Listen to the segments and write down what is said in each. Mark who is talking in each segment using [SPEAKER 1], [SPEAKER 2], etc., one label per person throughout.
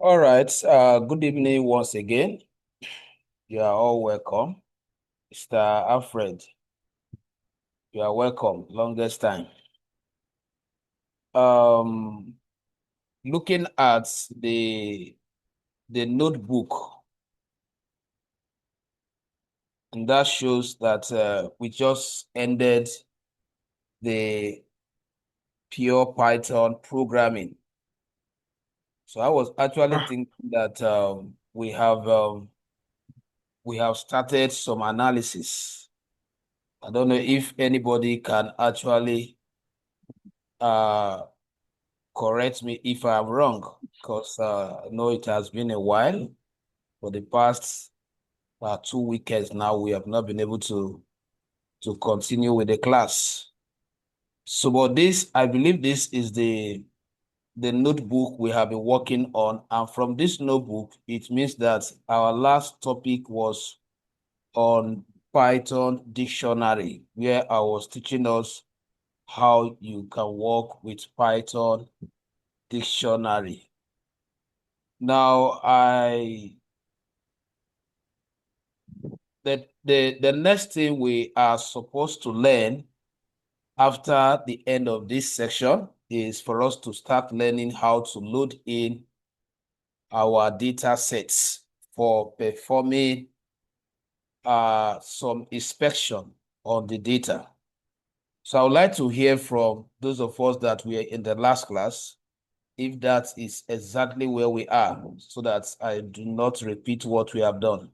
[SPEAKER 1] All right. Good evening once again. You are all welcome. Mr. Alfred, you are welcome. Longest time. Um, Looking at the notebook, and that shows that we just ended the pure Python programming. So I was actually
[SPEAKER 2] Ah,
[SPEAKER 1] thinking that we have started some analysis. I don't know if anybody can actually correct me if I'm wrong, because I know it has been a while. For the past 2 weekends now, we have not been able to continue with the class. So, but this, I believe this is the notebook we have been working on. And from this notebook, it means that our last topic was on Python dictionary, where I was teaching us how you can work with Python dictionary. Now, the next thing we are supposed to learn after the end of this section is for us to start learning how to load in our data sets for performing some inspection on the data. So I would like to hear from those of us that were in the last class, if that is exactly where we are, so that I do not repeat what we have done.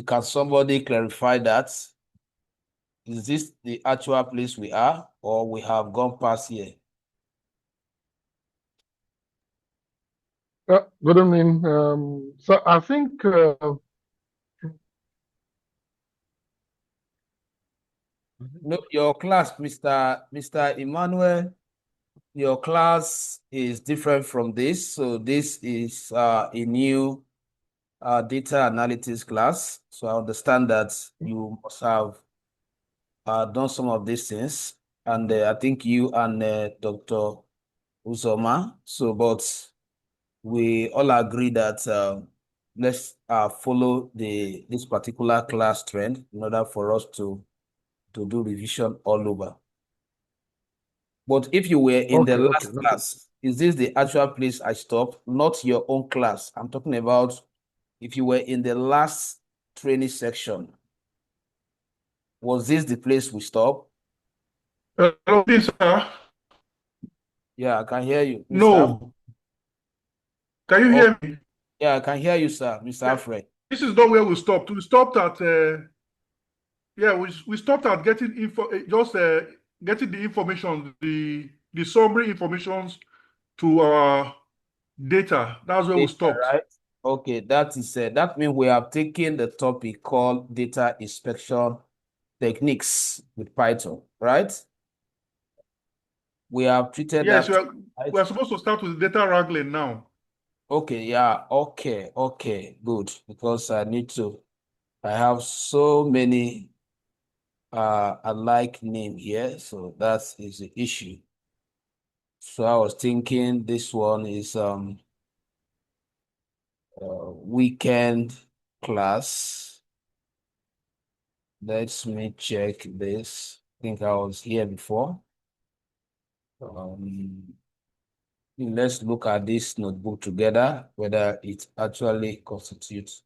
[SPEAKER 1] Can somebody clarify that? Is this the actual place we are, or we have gone past here?
[SPEAKER 2] good evening. So I think
[SPEAKER 1] No, your class, Mr. Emmanuel, your class is different from this. So this is a new data analytics class. So I understand that you must have done some of these things. And I think you and Dr. Uzoma. So, but we all agree that let's follow this particular class trend in order for us to do revision all over. But if you were in the
[SPEAKER 2] okay,
[SPEAKER 1] last
[SPEAKER 2] no problem.
[SPEAKER 1] class, is this the actual place I stopped? Not your own class. I'm talking about if you were in the last training section, was this the place we stopped?
[SPEAKER 2] Hello, please, sir.
[SPEAKER 1] Yeah, I can hear you, Mr.
[SPEAKER 2] No, can you
[SPEAKER 1] Oh,
[SPEAKER 2] hear me?
[SPEAKER 1] yeah, I can hear you, sir, Mr.
[SPEAKER 2] Yeah,
[SPEAKER 1] Alfred.
[SPEAKER 2] this is not where we stopped. We stopped at yeah, we stopped at getting just getting the information, the summary informations to our data. That's where we
[SPEAKER 1] Data,
[SPEAKER 2] stopped.
[SPEAKER 1] right? Okay, that means we have taken the topic called data inspection techniques with Python, right? We have treated
[SPEAKER 2] Yes,
[SPEAKER 1] that, right?
[SPEAKER 2] we are supposed to start with the data wrangling now.
[SPEAKER 1] Okay, yeah, okay, good. Because I have so many alike name here, so that is the issue. So I was thinking this one is weekend class. Let me check this. I think I was here before. Um, let's look at this notebook together, whether it actually constitutes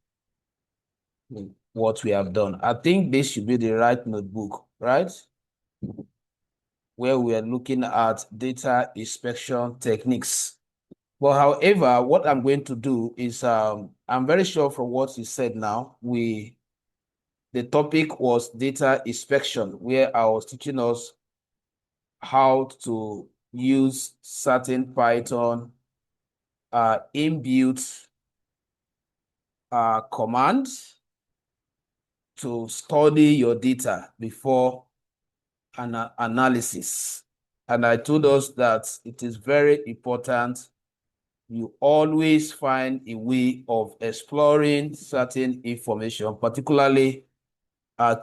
[SPEAKER 1] what we have done. I think this should be the right notebook, right? Where we are looking at data inspection techniques. But however, what I'm going to do is I'm very sure from what you said now, the topic was data inspection, where I was teaching us how to use certain Python inbuilt commands to study your data before an analysis. And I told us that it is very important you always find a way of exploring certain information, particularly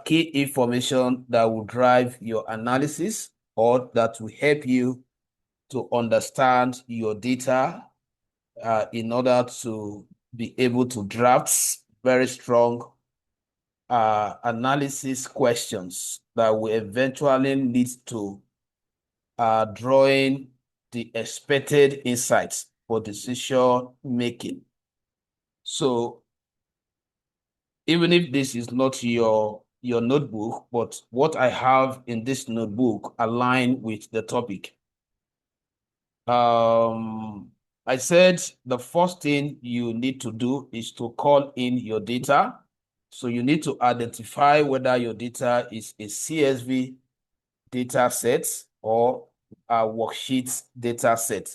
[SPEAKER 1] key information that will drive your analysis or that will help you to understand your data in order to be able to draft very strong analysis questions that will eventually lead to drawing the expected insights for decision making. So even if this is not your notebook, but what I have in this notebook align with the topic. I said the first thing you need to do is to call in your data. So you need to identify whether your data is a CSV data set or a worksheet data set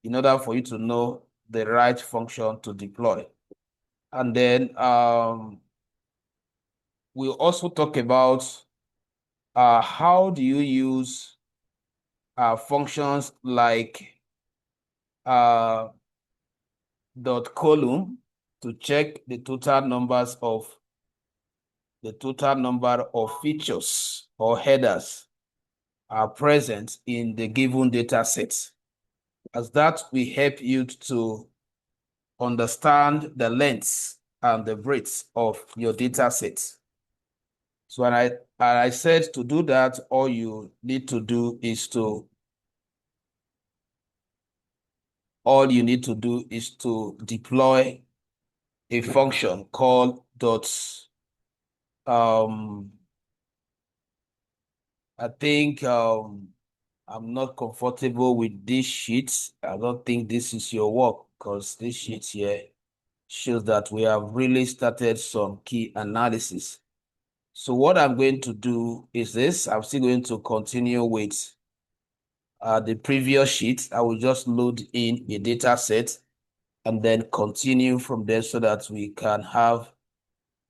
[SPEAKER 1] in order for you to know the right function to deploy. And then we'll also talk about how do you use functions like dot column to check the total number of features or headers are present in the given data set, as that will help you to understand the lengths and the breadth of your data set. So when I said to do that, all you need to do is to deploy a function called I think I'm not comfortable with this sheet. I don't think this is your work because this sheet here shows that we have really started some key analysis. So what I'm going to do is this. I'm still going to continue with the previous sheet. I will just load in a data set and then continue from there so that we can have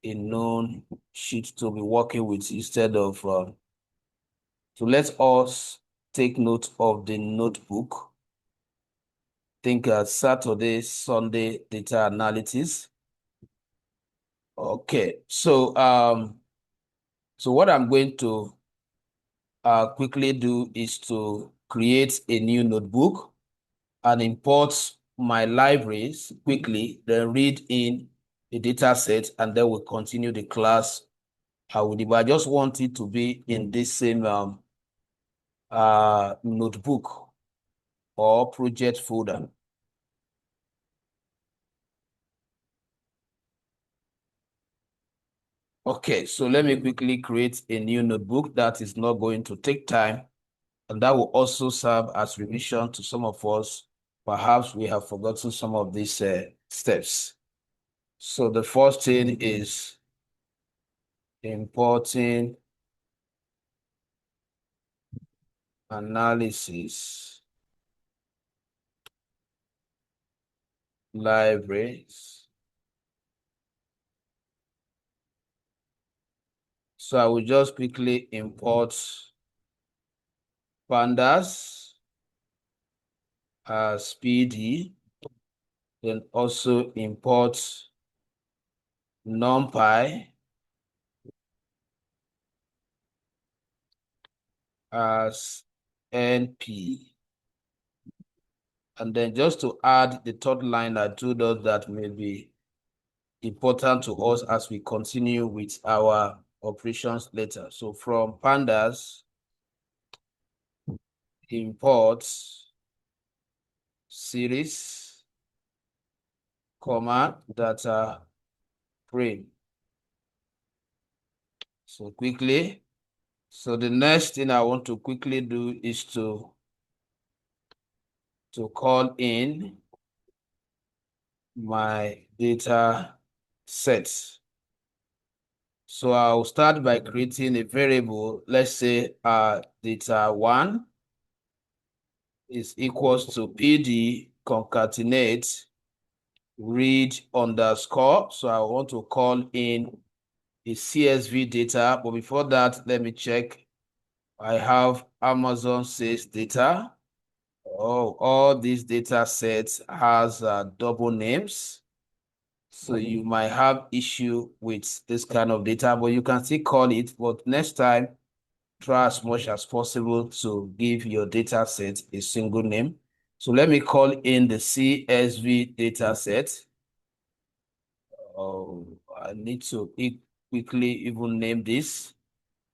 [SPEAKER 1] a known sheet to be working with instead of so let us take note of the notebook. Think Saturday, Sunday data analysis. Okay, so what I'm going to quickly do is to create a new notebook and import my libraries quickly, then read in the data set, and then we'll continue the class. I just want it to be in this same notebook or project folder. Okay, so let me quickly create a new notebook that is not going to take time, and that will also serve as revision to some of us. Perhaps we have forgotten some of these steps. So the first thing is importing analysis libraries. So I will just quickly import pandas as PD, then also import numpy as NP. And then just to add the third line, I do those that may be important to us as we continue with our operations later. So from pandas, import series, comma, data frame. So quickly. So the next thing I want to quickly do is to call in my data sets. So I'll start by creating a variable. Let's say data1 is equals to PD concatenate read underscore. So I want to call in a CSV data. But before that, let me check. I have Amazon sales data. Oh, all these data sets has double names. So you might have issue with this kind of data, but you can still call it. But next time, try as much as possible to give your data set a single name. So let me call in the CSV data set. Oh, I need to quickly even name this.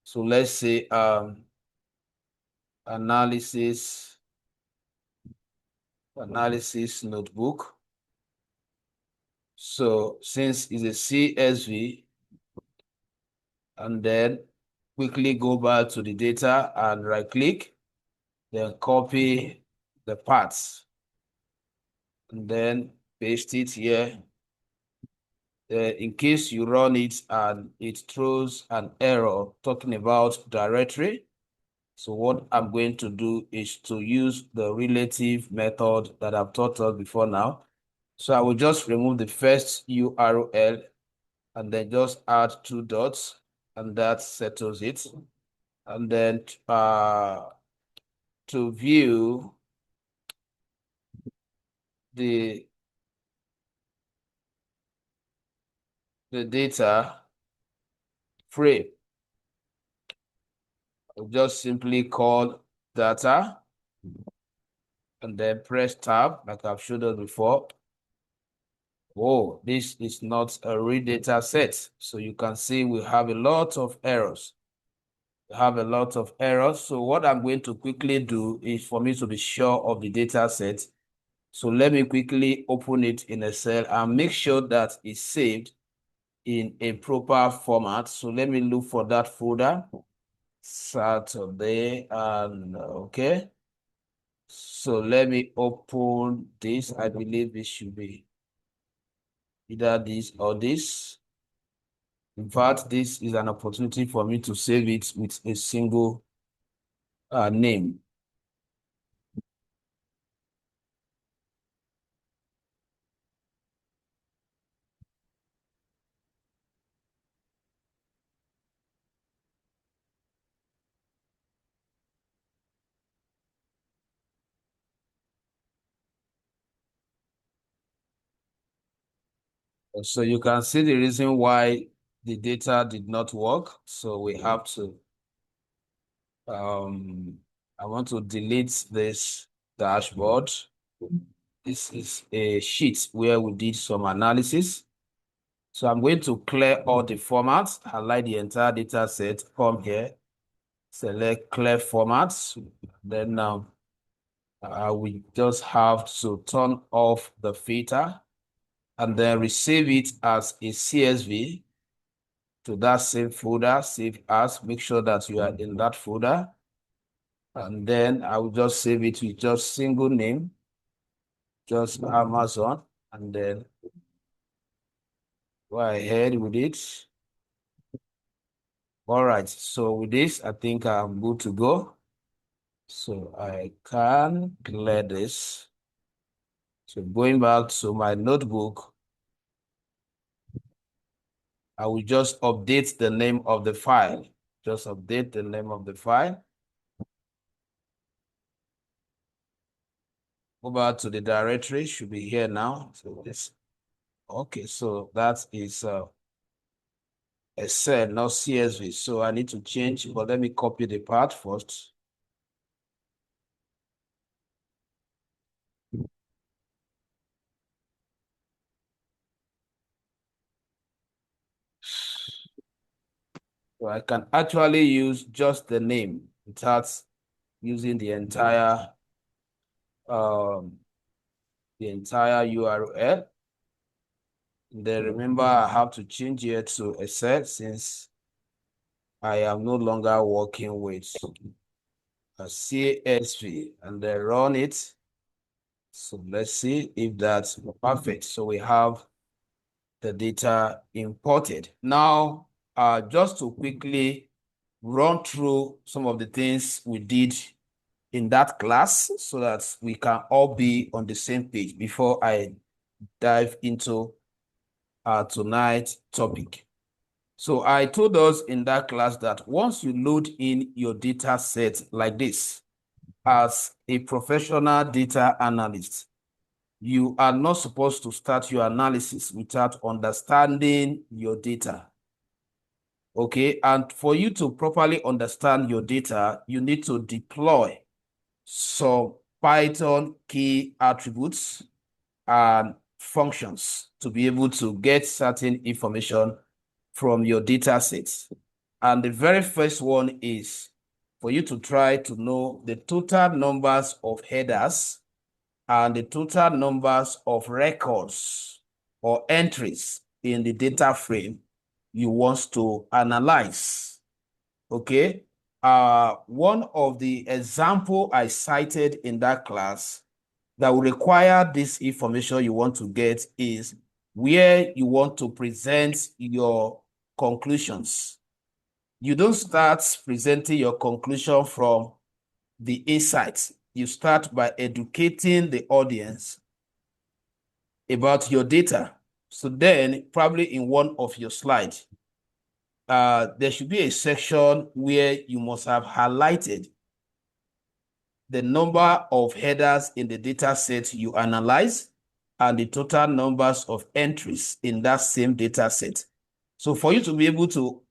[SPEAKER 1] So let's say analysis notebook. So since it's a CSV, and then quickly go back to the data and right click, then copy the parts, and then paste it here. In case you run it and it throws an error talking about directory. So what I'm going to do is to use the relative method that I've taught us before now. So I will just remove the first URL and then just add 2 dots, and that settles it. And then to view the data frame, I'll just simply call data and then press tab like I've showed us before. Oh, this is not a real data set. So you can see we have a lot of errors. So what I'm going to quickly do is for me to be sure of the data set. So let me quickly open it in Excel and make sure that it's saved in a proper format. So let me look for that folder. Saturday, and okay. So let me open this. I believe it should be either this or this. In fact, this is an opportunity for me to save it with a single name. So you can see the reason why the data did not work. So we have to, I want to delete this dashboard. This is a sheet where we did some analysis. So I'm going to clear all the formats, highlight the entire data set, come here, select clear formats. Then we just have to turn off the filter and then receive it as a CSV to that same folder, save as, make sure that you are in that folder. And then I will just save it with just single name, just Amazon, and then go ahead with it. All right, so with this, I think I'm good to go. So I can clear this. So going back to my notebook, I will just update the name of the file. Just update the name of the file. Go back to the directory, should be here now. So this, okay, so that is Excel, not CSV. So I need to change, but let me copy the part first. So I can actually use just the name without using um, the entire URL. And then remember, I have to change it to Excel since I am no longer working with a CSV, and then run it. So let's see if that's perfect. So we have the data imported. Now, just to quickly run through some of the things we did in that class so that we can all be on the same page before I dive into our tonight's topic. So I told us in that class that once you load in your data set like this, as a professional data analyst, you are not supposed to start your analysis without understanding your data. Okay, and for you to properly understand your data, you need to deploy some Python key attributes and functions to be able to get certain information from your data sets. And the very first one is for you to try to know the total numbers of headers and the total numbers of records or entries in the data frame you want to analyze. Okay. One of the example I cited in that class that will require this information you want to get is where you want to present your conclusions. You don't start presenting your conclusion from the insights. You start by educating the audience about your data. So then probably in one of your slides, there should be a section where you must have highlighted the number of headers in the data set you analyze and the total numbers of entries in that same data set. So for you to be able to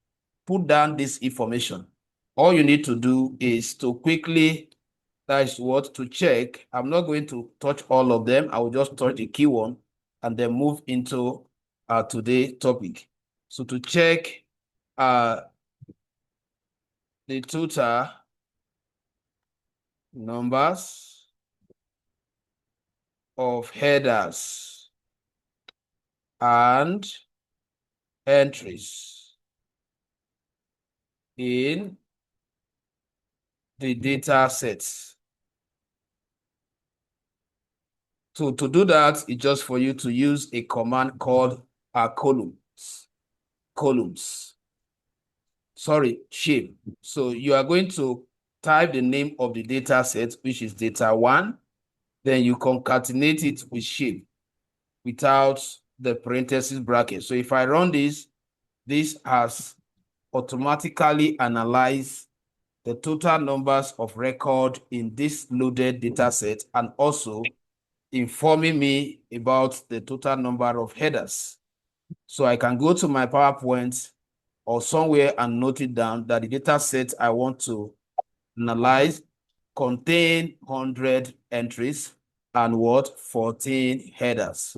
[SPEAKER 1] put down this information, all you need to do is to quickly, that is what, to check. I'm not going to touch all of them. I will just touch the key one and then move into today's topic. So to check the total numbers of headers and entries in the data sets. So to do that, it's just for you to use a command called columns. Sorry, shape. So you are going to type the name of the data set, which is data one, then you concatenate it with shape without the parenthesis bracket. So if I run this has automatically analyzed the total numbers of record in this loaded data set and also informing me about the total number of headers. So I can go to my PowerPoint or somewhere and note it down that the data set I want to analyze contain 100 entries and what? 14 headers.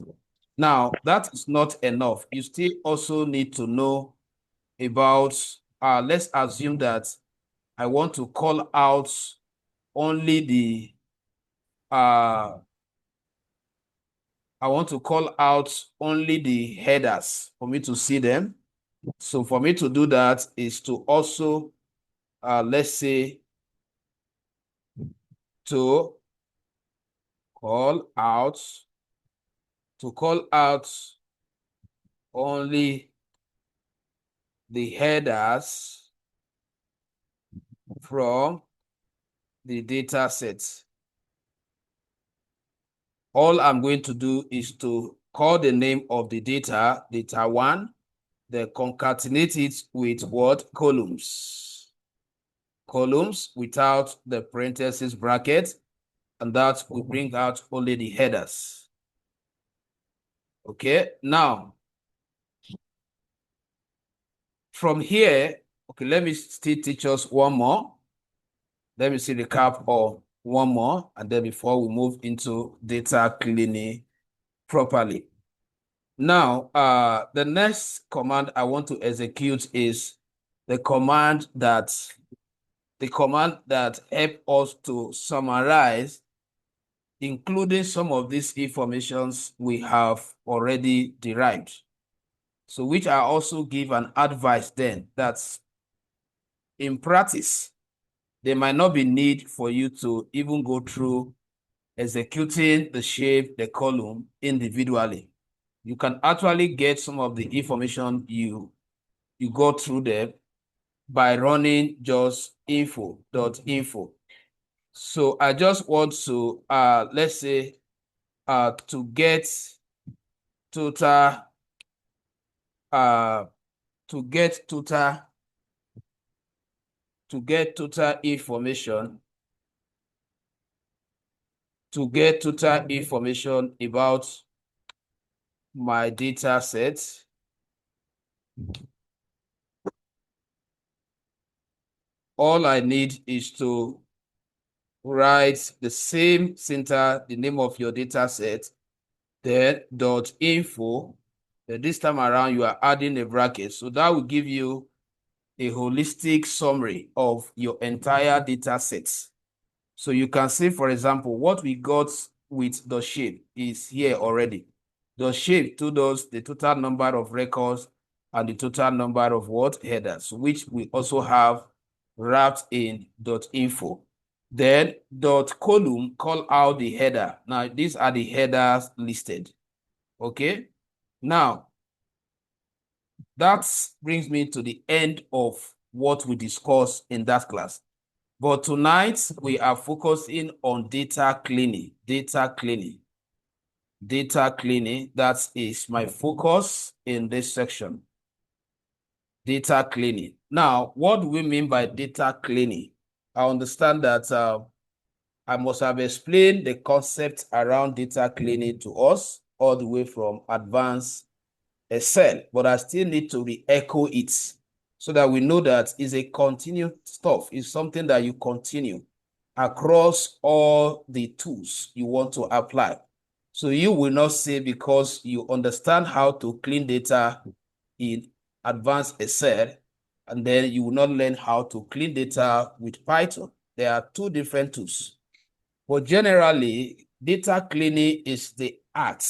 [SPEAKER 1] Now, that is not enough. You still also need to know about, let's assume that I want to call out only the, I want to call out only the headers for me to see them. So for me to do that is to also, let's say, to call out, only the headers from the data set. All I'm going to do is to call the name of the data one, then concatenate it with what? Columns. Columns without the parenthesis bracket, and that will bring out only the headers. Okay, now, from here, okay, let me still teach us one more. Let me see the recap of one more, and then before we move into data cleaning properly. Now, the next command I want to execute is the command that helps us to summarize, including some of these informations we have already derived. So which I also give an advice then that's in practice, there might not be need for you to even go through executing the shape, the column individually. You can actually get some of the information you go through there by running just info.info. So I just want to, let's say, to get total, to get total information, about my data set. All I need is to write the same syntax, the name of your data set, then .info. This time around, you are adding a bracket. So that will give you a holistic summary of your entire data set. So you can see, for example, what we got with the shape is here already. The shape told us the total number of records and the total number of what headers, which we also have wrapped in .info. Then .column call out the header. Now, these are the headers listed. Okay. Now, that brings me to the end of what we discussed in that class. But tonight, we are focusing on data cleaning. Data cleaning. Data cleaning, that is my focus in this section. Data cleaning. Now, what do we mean by data cleaning? I understand that I must have explained the concept around data cleaning to us all the way from advanced Excel, but I still need to re-echo it so that we know that it's a continued stuff. It's something that you continue across all the tools you want to apply. So you will not say because you understand how to clean data in advanced Excel, and then you will not learn how to clean data with Python. There are two different tools. But generally, data cleaning is the art,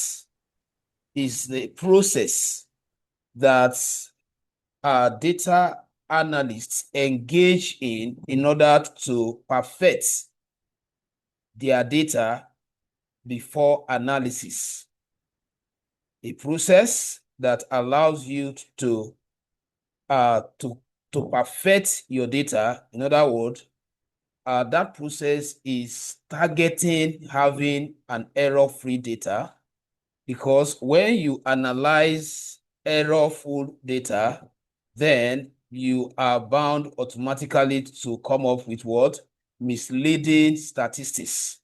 [SPEAKER 1] is the process that data analysts engage in order to perfect their data before analysis. A process that allows you to perfect your data. In other words, that process is targeting having an error-free data, because when you analyze error-full data, then you are bound automatically to come up with what? Misleading statistics.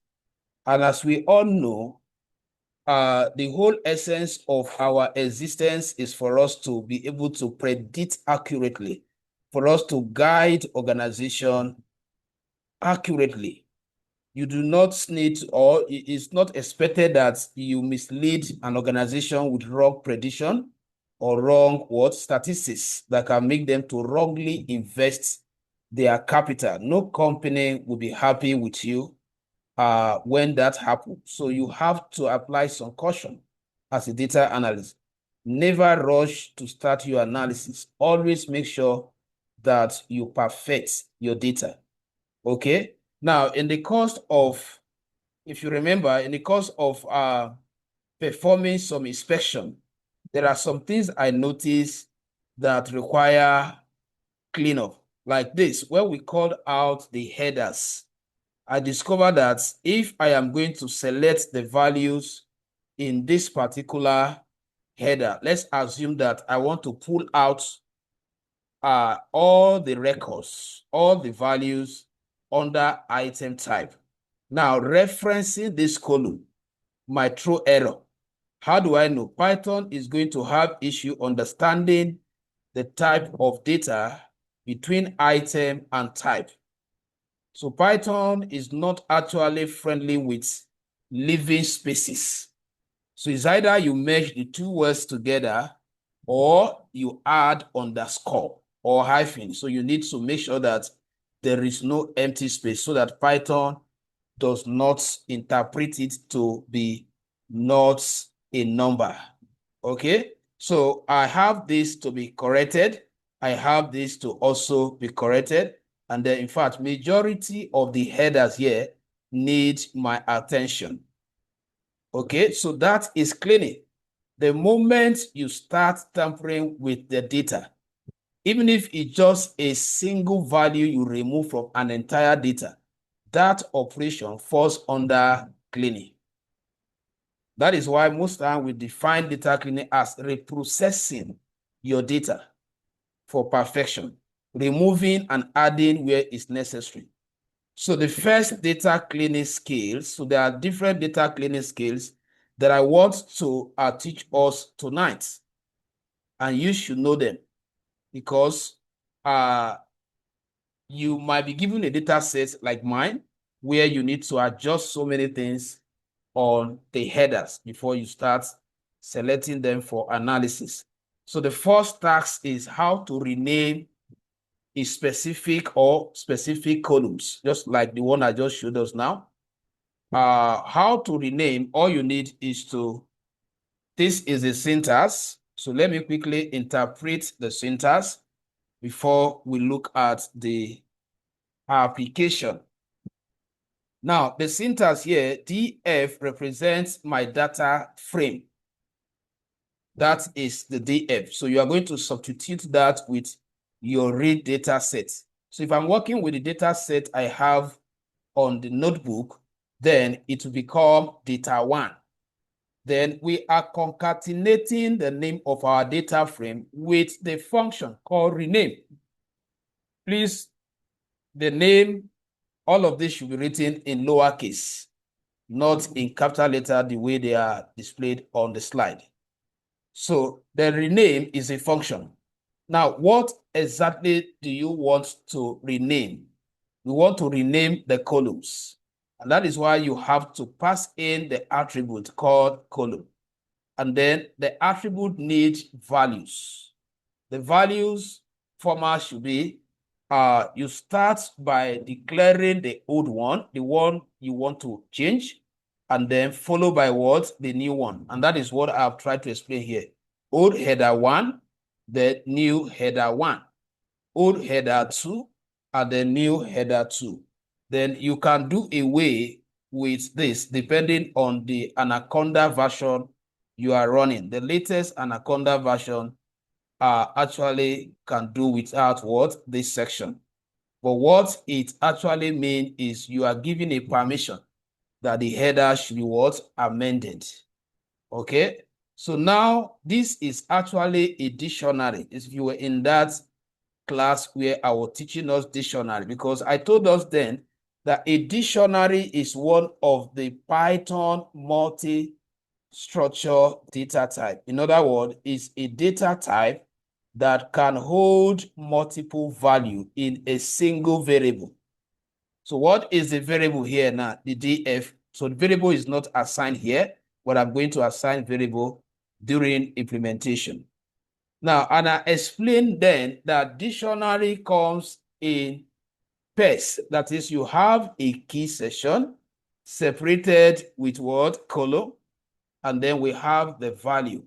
[SPEAKER 1] And as we all know, the whole essence of our existence is for us to be able to predict accurately, for us to guide organization accurately. You do not need, or it's not expected that you mislead an organization with wrong prediction or wrong what statistics that can make them to wrongly invest their capital. No company will be happy with you when that happens. So you have to apply some caution as a data analyst. Never rush to start your analysis. Always make sure that you perfect your data. Okay. Now, in the course of, if you remember, in the course of performing some inspection, there are some things I noticed that require cleanup. Like this, when we called out the headers, I discovered that if I am going to select the values in this particular header, let's assume that I want to pull out all the records, all the values under item type. Now, referencing this column might throw error. How do I know? Python is going to have issue understanding the type of data between item and type. So Python is not actually friendly with living spaces. So it's either you merge the two words together or you add underscore or hyphen. So you need to make sure that there is no empty space so that Python does not interpret it to be not a number. Okay, so I have this to be corrected. I have this to also be corrected. And then, in fact, majority of the headers here need my attention. Okay, so that is cleaning. The moment you start tampering with the data, even if it's just a single value you remove from an entire data, that operation falls under cleaning. That is why most time we define data cleaning as reprocessing your data for perfection, removing and adding where is necessary. So the first data cleaning skills, so there are different data cleaning skills that I want to teach us tonight. And you should know them because you might be given a data set like mine, where you need to adjust so many things on the headers before you start selecting them for analysis. So the first task is how to rename a specific or specific columns, just like the one I just showed us now. How to rename, all you need is to, this is a syntax. So let me quickly interpret the syntax before we look at the application. Now, the syntax here, df represents my data frame. That is the df. So you are going to substitute that with your read data set. So if I'm working with the data set I have on the notebook, then it will become data one. Then we are concatenating the name of our data frame with the function called rename. Please, the name, all of this should be written in lowercase, not in capital letter the way they are displayed on the slide. So the rename is a function. Now, what exactly do you want to rename? We want to rename the columns. And that is why you have to pass in the attribute called column. And then the attribute needs values. The values format should be, you start by declaring the old one, the one you want to change, and then follow by what? The new one. And that is what I've tried to explain here. Old header one, the new header one. Old header two, and the new header two. Then you can do away with this depending on the Anaconda version you are running. The latest Anaconda version actually can do without what? This section. But what it actually means is you are giving a permission that the header should be what? Amended. Okay? So now this is actually a dictionary. If you were in that class where I was teaching us dictionary, because I told us then that a dictionary is one of the Python multi-structure data type. In other words, it's a data type that can hold multiple value in a single variable. So what is the variable here now? The df. So the variable is not assigned here, but I'm going to assign variable during implementation. Now, and I explained then that dictionary comes in pairs. That is, you have a key section separated with what? Column. And then we have the value.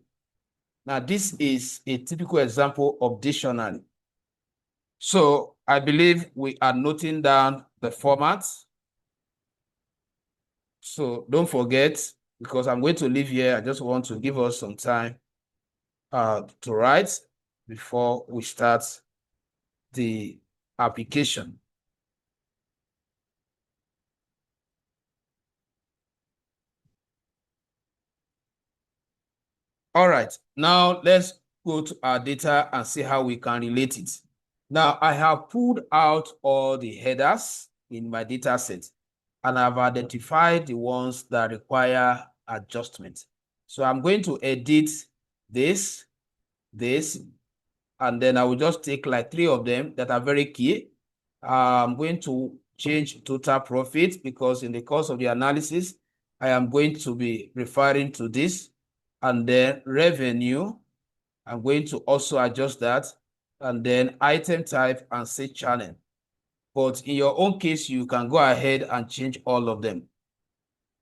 [SPEAKER 1] Now, this is a typical example of dictionary. So I believe we are noting down the format. So don't forget, because I'm going to leave here, I just want to give us some time to write before we start the application. All right, now let's go to our data and see how we can relate it. Now I have pulled out all the headers in my data set and I've identified the ones that require adjustment. So I'm going to edit this, and then I will just take like 3 of them that are very key. I'm going to change total profit because in the course of the analysis, I am going to be referring to this. And then revenue, I'm going to also adjust that. And then item type and say channel. But in your own case, you can go ahead and change all of them.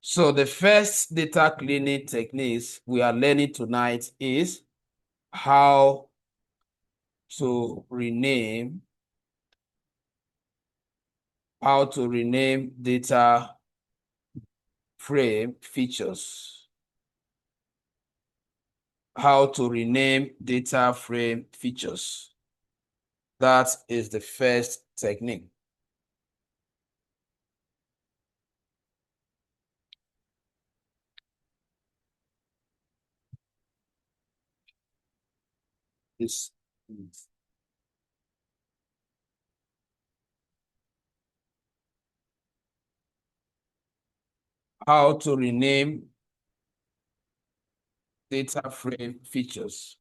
[SPEAKER 1] So the first data cleaning techniques we are learning tonight is how to rename data frame features. How to rename data frame features. That is the first technique. This how to rename data frame features.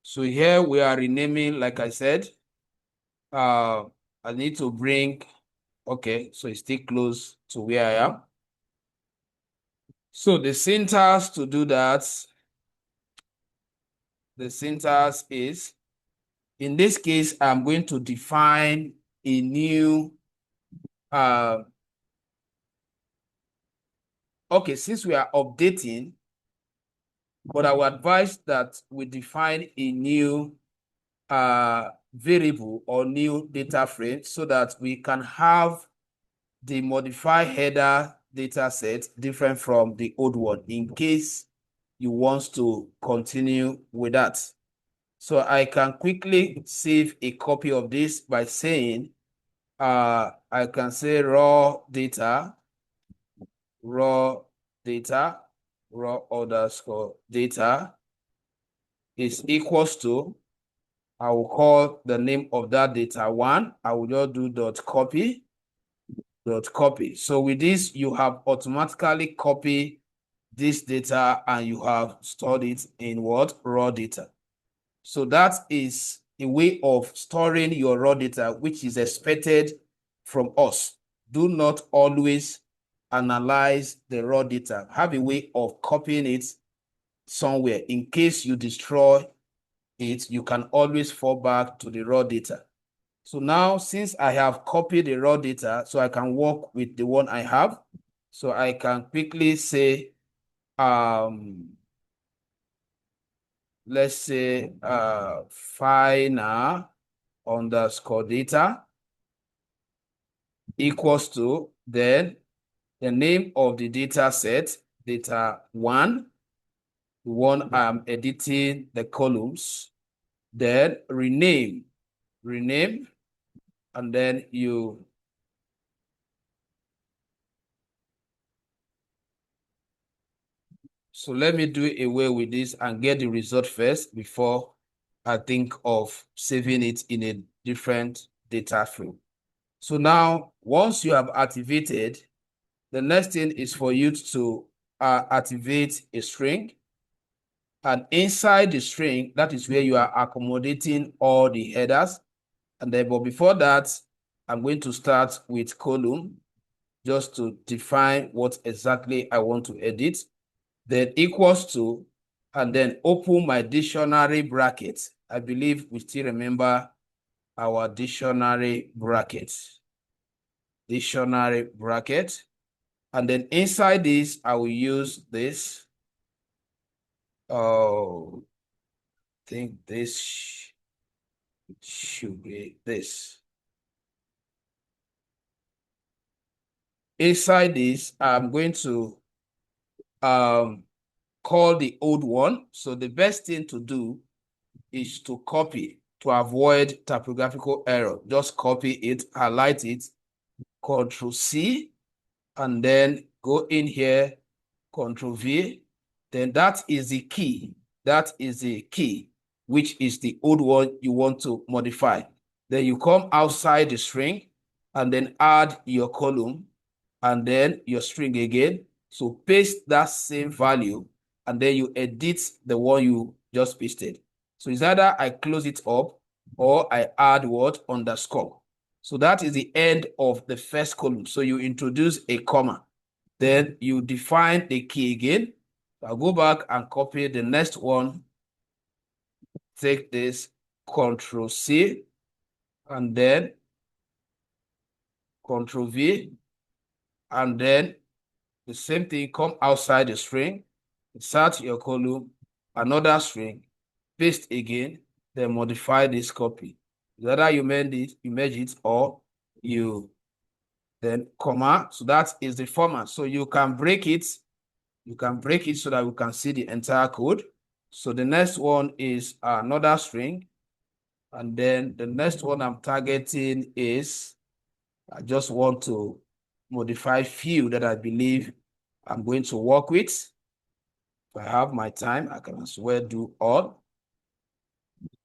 [SPEAKER 1] So here we are renaming, like I said, I need to bring Okay, so it's still close to where I am. So the syntax to do that, the syntax is, in this case, I'm going to define a new, okay, since we are updating, but I would advise that we define a new variable or new data frame so that we can have the modified header data set different from the old one in case you want to continue with that. So I can quickly save a copy of this by saying, I can say raw data, raw data, raw underscore data is equals to, I will call the name of that data one. I will just do dot copy, dot copy. So with this, you have automatically copied this data and you have stored it in what? Raw data. So that is a way of storing your raw data, which is expected from us. Do not always analyze the raw data. Have a way of copying it somewhere. In case you destroy it, you can always fall back to the raw data. So now, since I have copied the raw data, so I can work with the one I have. So I can quickly say, let's say final underscore data equals to, then the name of the data set, data one, the one I'm editing the columns, then rename, and then you, so let me do away with this and get the result first before I think of saving it in a different data frame. So now, once you have activated, the next thing is for you to activate a string. And inside the string, that is where you are accommodating all the headers. And then, but before that, I'm going to start with column just to define what exactly I want to edit. Then equals to, and then open my dictionary bracket. I believe we still remember our dictionary bracket. Dictionary bracket. And then inside this, I will use this. Oh, I think this should be this. Inside this, I'm going to call the old one. So the best thing to do is to copy to avoid typographical error. Just copy it, highlight it, Control C, and then go in here, Control V. Then that is the key. That is the key, which is the old one you want to modify. Then you come outside the string and then add your column and then your string again. So paste that same value and then you edit the one you just pasted. So it's either I close it up or I add what? Underscore. So that is the end of the first column. So you introduce a comma. Then you define the key again. I'll go back and copy the next one. Take this, Control C, and then Control V, and then the same thing, come outside the string, insert your column, another string, paste again, then modify this copy. Either you merge it, or you then comma. So that is the format. So you can break it. You can break it so that we can see the entire code. So the next one is another string. And then the next one I'm targeting is, I just want to modify few that I believe I'm going to work with. If I have my time, I can as well do all.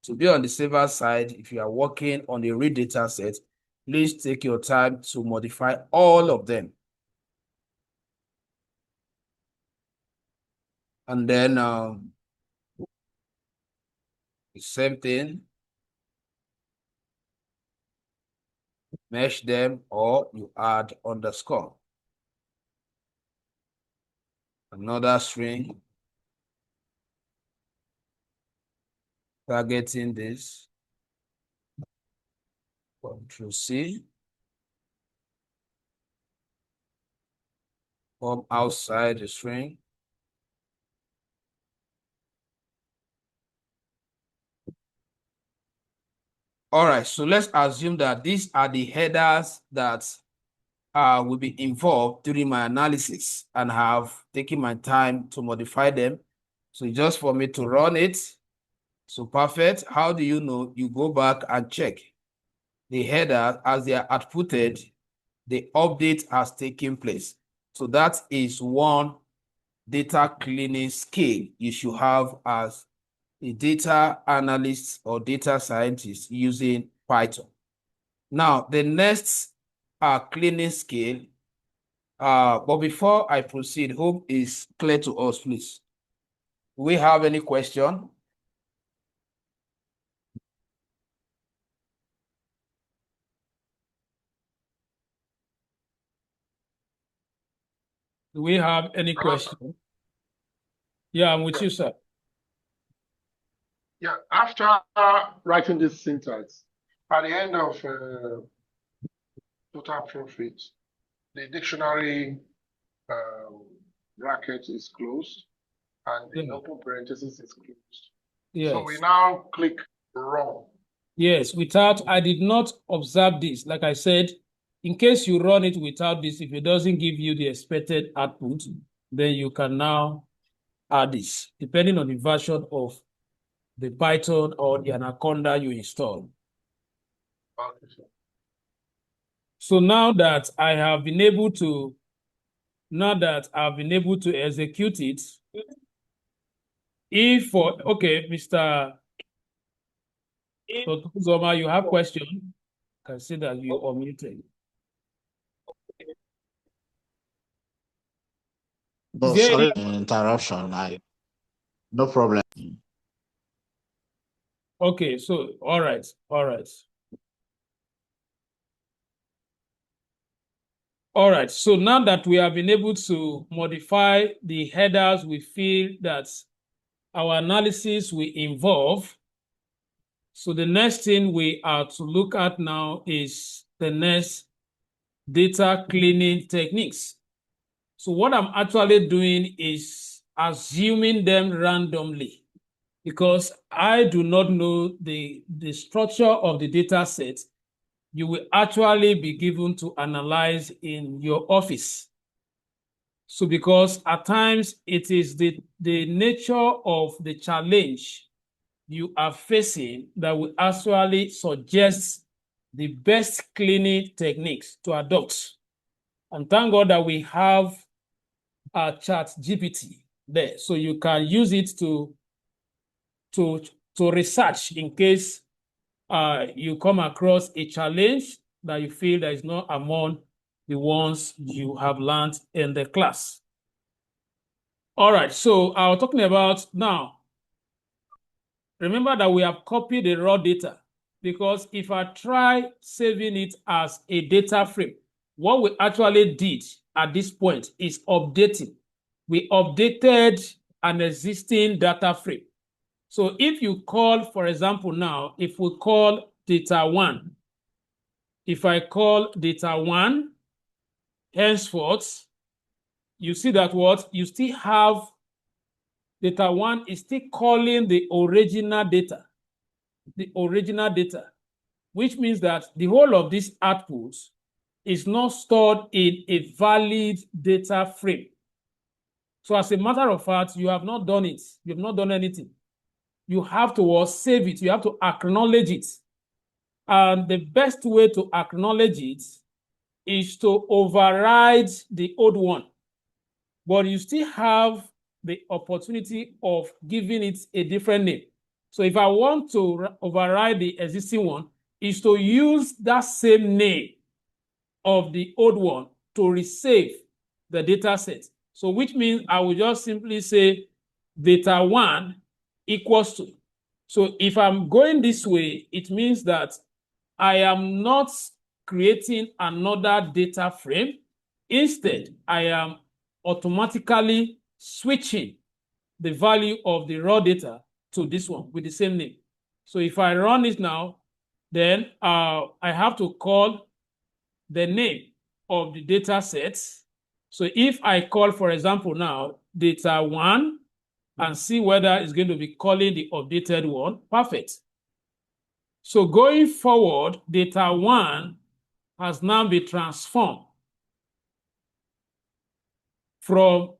[SPEAKER 1] To be on the safer side, if you are working on a real data set, please take your time to modify all of them. And then the same thing. mesh them, or you add underscore. Another string. Targeting this. Control C. Come outside the string. All right, so let's assume that these are the headers that will be involved during my analysis and have taken my time to modify them. So just for me to run it. So perfect. How do you know? You go back and check the header as they are outputted, the update has taken place. So that is one data cleaning skill you should have as a data analyst or data scientist using Python. Now, the next cleaning skill, but before I proceed, hope is clear to us, please. Do we have any question? Do we have any question? Yeah, I'm with you, sir.
[SPEAKER 3] Yeah, after writing this syntax, at the end of total profit, the dictionary bracket is closed and the open parenthesis is closed.
[SPEAKER 1] Yes.
[SPEAKER 3] So we now click run.
[SPEAKER 1] Yes, I did not observe this. Like I said, in case you run it without this, if it doesn't give you the expected output, then you can now add this, depending on the version of the Python or the Anaconda you install.
[SPEAKER 3] Okay, sir.
[SPEAKER 1] So now that I've been able to execute it, Mr. Zoma, you have question? I can see that you are muted.
[SPEAKER 4] No, sorry, interruption. No problem.
[SPEAKER 1] Okay, so all right. All right, so now that we have been able to modify the headers we feel that our analysis will involve, so the next thing we are to look at now is the next data cleaning techniques. So what I'm actually doing is assuming them randomly because I do not know the structure of the data set you will actually be given to analyze in your office. So because at times it is the nature of the challenge you are facing that will actually suggest the best cleaning techniques to adopt. And thank God that we have a ChatGPT there, so you can use it to research in case you come across a challenge that you feel that is not among the ones you have learned in the class. All right, so I was talking about now. Remember that we have copied the raw data because if I try saving it as a data frame, what we actually did at this point is updating. We updated an existing data frame. So if you call, for example, now, if we call data one, if I call data one, henceforth, you see that what? You still have data one is still calling the original data, which means that the whole of this output is not stored in a valid data frame. So as a matter of fact, you have not done it. You have not done anything. You have to save it. You have to acknowledge it. And the best way to acknowledge it is to override the old one. But you still have the opportunity of giving it a different name. So if I want to override the existing one, is to use that same name of the old one to resave the data set. So which means I will just simply say data one equals to. So if I'm going this way, it means that I am not
[SPEAKER 5] creating another data frame. Instead, I am automatically switching the value of the raw data to this one with the same name. So if I run it now, then I have to call the name of the data sets. So if I call, for example, now data 1 and see whether it's going to be calling the updated one, perfect. So going forward, data 1 has now been transformed from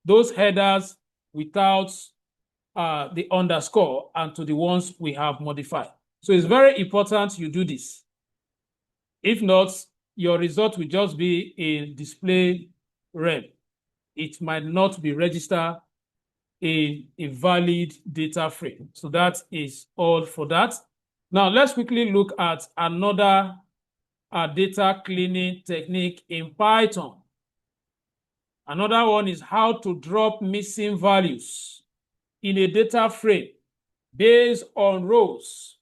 [SPEAKER 5] those headers without the underscore and to the ones we have modified. So it's very important you do this. If not, your result will just be a display rem. It might not be registered in a valid data frame. So that is all for that. Now let's quickly look at another data cleaning technique in Python. Another one is how to drop missing values in a data frame based on rows.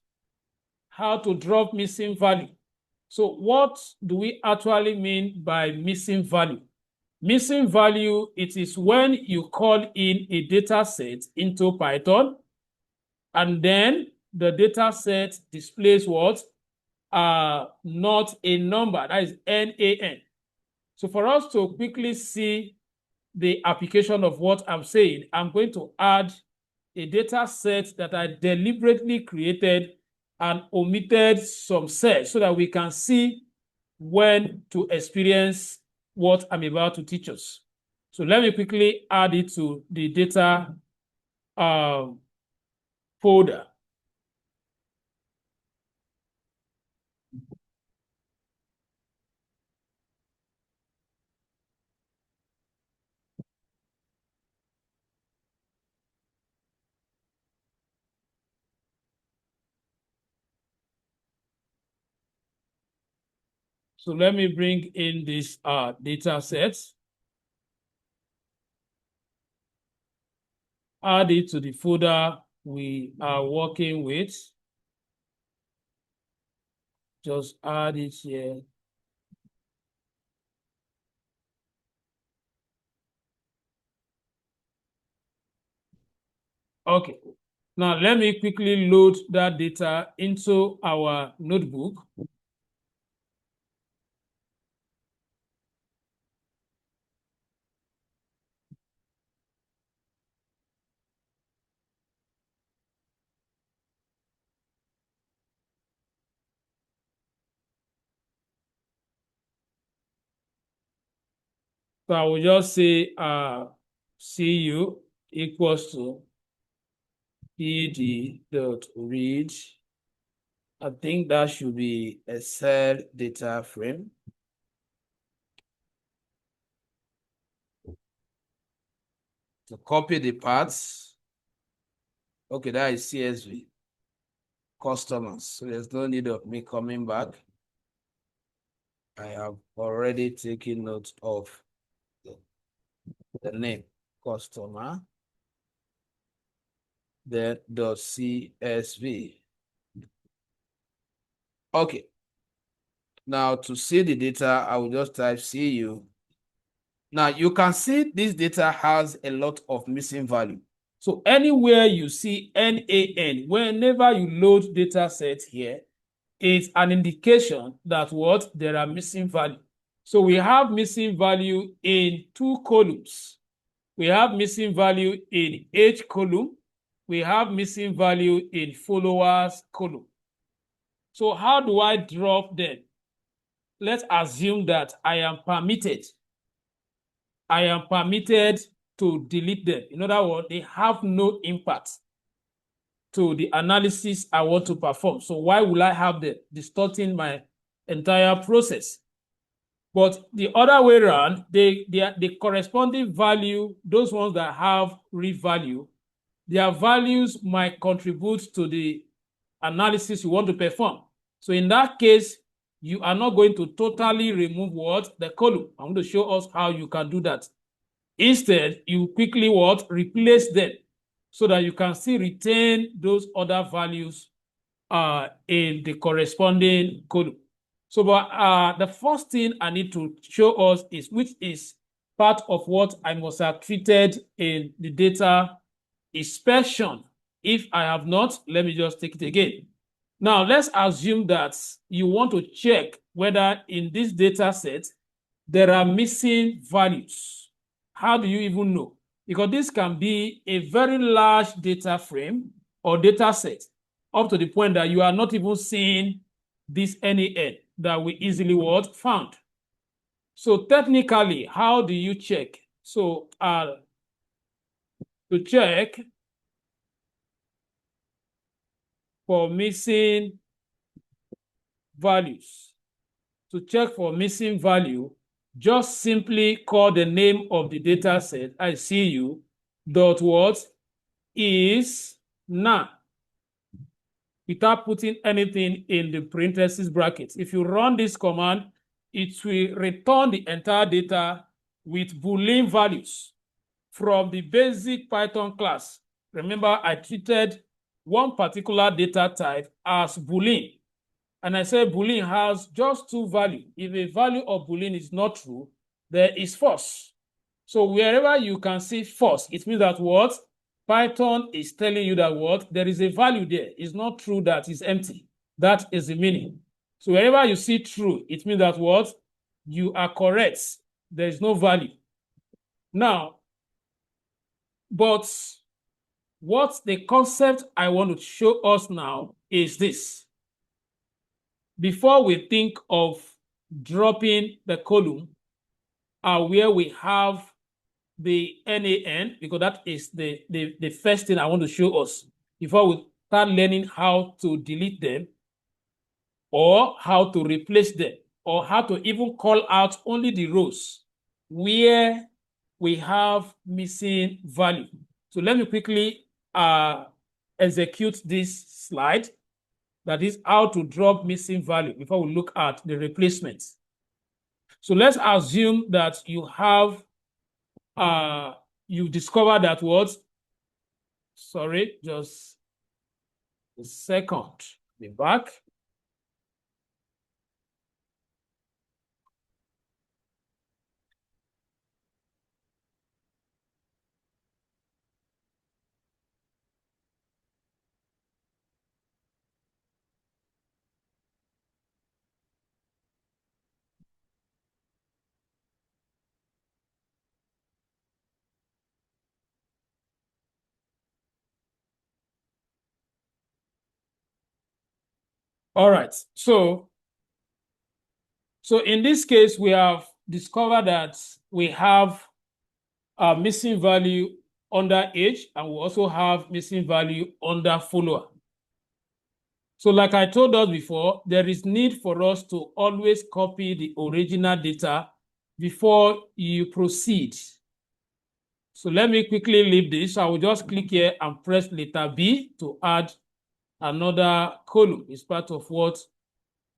[SPEAKER 5] How to drop missing value. So what do we actually mean by missing value? Missing value, it is when you call in a data set into Python, and then the data set displays what? Not a number, that is NaN. So for us to quickly see the application of what I'm saying, I'm going to add a data set that I deliberately created and omitted some cells so that we can see when to experience what I'm about to teach us. So let me quickly add it to the data folder. So let me bring in this data set. Add it to the folder we are working with. Just add it here. Okay. Now let me quickly load that data into our notebook. So I will just say CU equals to pd.read. I think that should be a cell data frame. To copy the parts. Okay, that is CSV. Customers. So there's no need of me coming back. I have already taken note of the name customer. Then .csv. Okay. Now to see the data, I will just type CU. Now you can see this data has a lot of missing value. So anywhere you see NaN, whenever you load data set here, it's an indication that what? There are missing value. So we have missing value in 2 columns. We have missing value in H column. We have missing value in followers column. So how do I drop them? Let's assume that I am permitted to delete them. In other words, they have no impact to the analysis I want to perform. So why will I have them distorting my entire process? But the other way around, the corresponding value, those ones that have real value, their values might contribute to the analysis you want to perform. So in that case, you are not going to totally remove what? The column. I'm going to show us how you can do that. Instead, you quickly what? Replace them so that you can still retain those other values in the corresponding column. So, but the first thing I need to show us is which is part of what I must have treated in the data inspection. If I have not, let me just take it again. Now, let's assume that you want to check whether in this data set, there are missing values. How do you even know? Because this can be a very large data frame or data set up to the point that you are not even seeing this NaN that we easily what found. So technically, how do you check? So to check for missing values, to check for missing value, just simply call the name of the data set, I see you, dot what is none, without putting anything in the parentheses brackets. If you run this command, it will return the entire data with Boolean values from the basic Python class. Remember, I treated one particular data type as Boolean. And I say Boolean has just two values. If a value of Boolean is not true, there is false. So wherever you can see false, it means that what? Python is telling you that what? There is a value there. It's not true that it's empty. That is the meaning. So wherever you see true, it means that what? You are correct. There is no value. Now, but what the concept I want to show us now is this. Before we think of dropping the column where we have the NaN, because that is the first thing I want to show us before we start learning how to delete them or how to replace them or how to even call out only the rows where we have missing value. So let me quickly execute this slide. That is how to drop missing value before we look at the replacements. So let's assume that you have, you discover that what, sorry, just a second, be back. All right, so in this case, we have discovered that we have a missing value under age, and we also have missing value under follower. So like I told us before, there is need for us to always copy the original data before you proceed. So let me quickly leave this. I will just click here and press letter B to add another column. It's part of what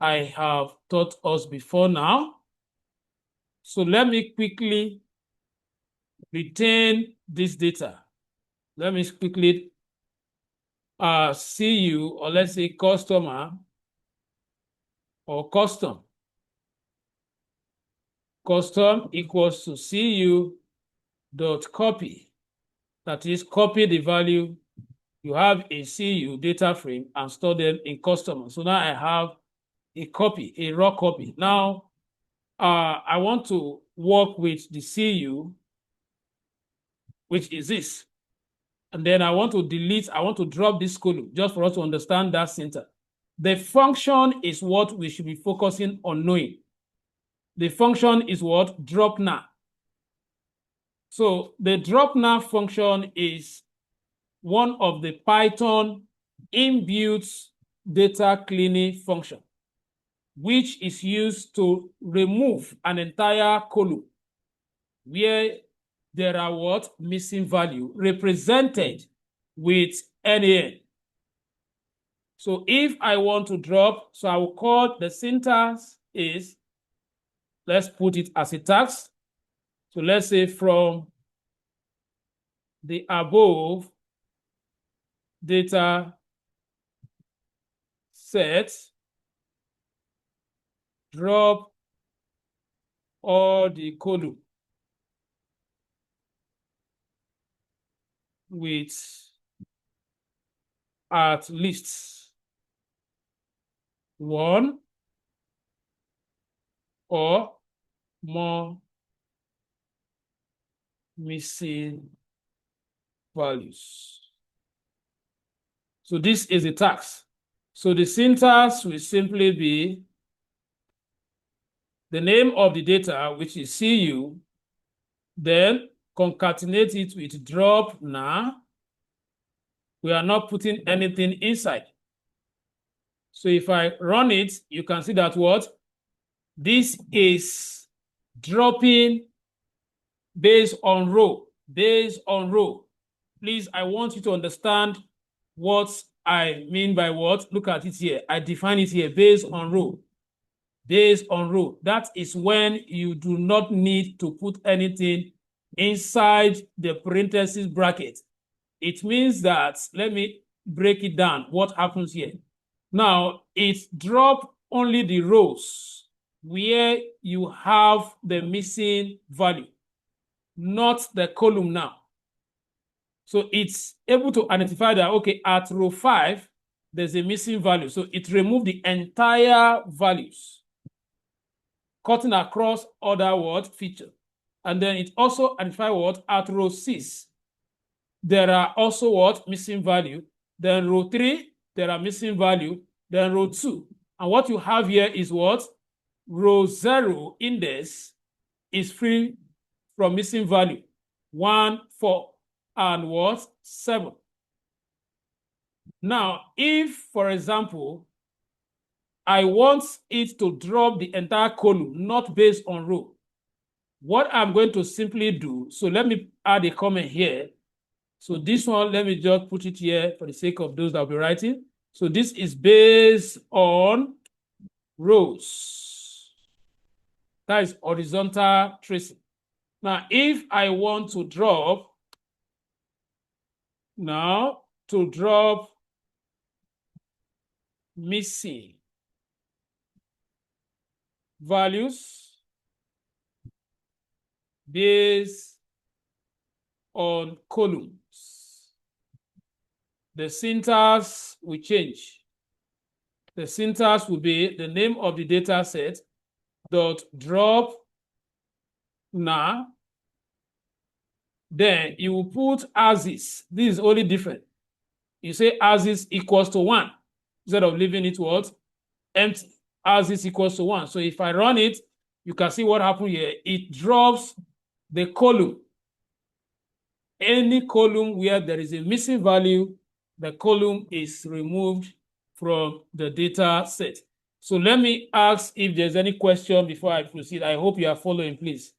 [SPEAKER 5] I have taught us before now. So let me quickly retain this data. Let me quickly CU, or let's say customer or custom. Custom equals to CU dot copy. That is, copy the value you have in CU data frame and store them in customer. So now I have a copy, a raw copy. Now I want to work with the CU, which is this. And then I want to delete, I want to drop this column just for us to understand that syntax. The function is what we should be focusing on knowing. The function is what? Drop now. So the drop now function is one of the Python inbuilt data cleaning function, which is used to remove an entire column where there are what? Missing value represented with NaN. So if I want to drop, so I will call the syntax is, let's put it as a task. So let's say from the above data set, drop all the column with at least one or more missing values. So this is the task. So the syntax will simply be the name of the data, which is CU, then concatenate it with drop now. We are not putting anything inside. So if I run it, you can see that what? This is dropping based on row, based on row. Please, I want you to understand what I mean by what. Look at it here. I define it here, based on row. Based on row. That is when you do not need to put anything inside the parenthesis bracket. It means that, let me break it down. What happens here? Now, it drops only the rows where you have the missing value, not the column now. So it's able to identify that, okay, at row 5, there's a missing value. So it removed the entire values, cutting across other word feature. And then it also identify what? At row 6, there are also what? Missing value. Then row 3, there are missing value. Then row 2. And what you have here is what? Row 0 index is free from missing value. 1, 4, and what? 7. Now, if, for example, I want it to drop the entire column, not based on row, what I'm going to simply do, so let me add a comment here. So this one, let me just put it here for the sake of those that will be writing. So this is based on rows. That is horizontal tracing. Now, if I want to drop, missing values based on columns, the syntax will change. The syntax will be the name of the data set dot drop now. Then you will put as is. This is only different. You say as is equals to 1 instead of leaving it what? Empty. As is equals to 1. So if I run it, you can see what happened here. It drops the column. Any column where there is a missing value, the column is removed from the data set. So let me ask if there's any question before I proceed. I hope you are following, please.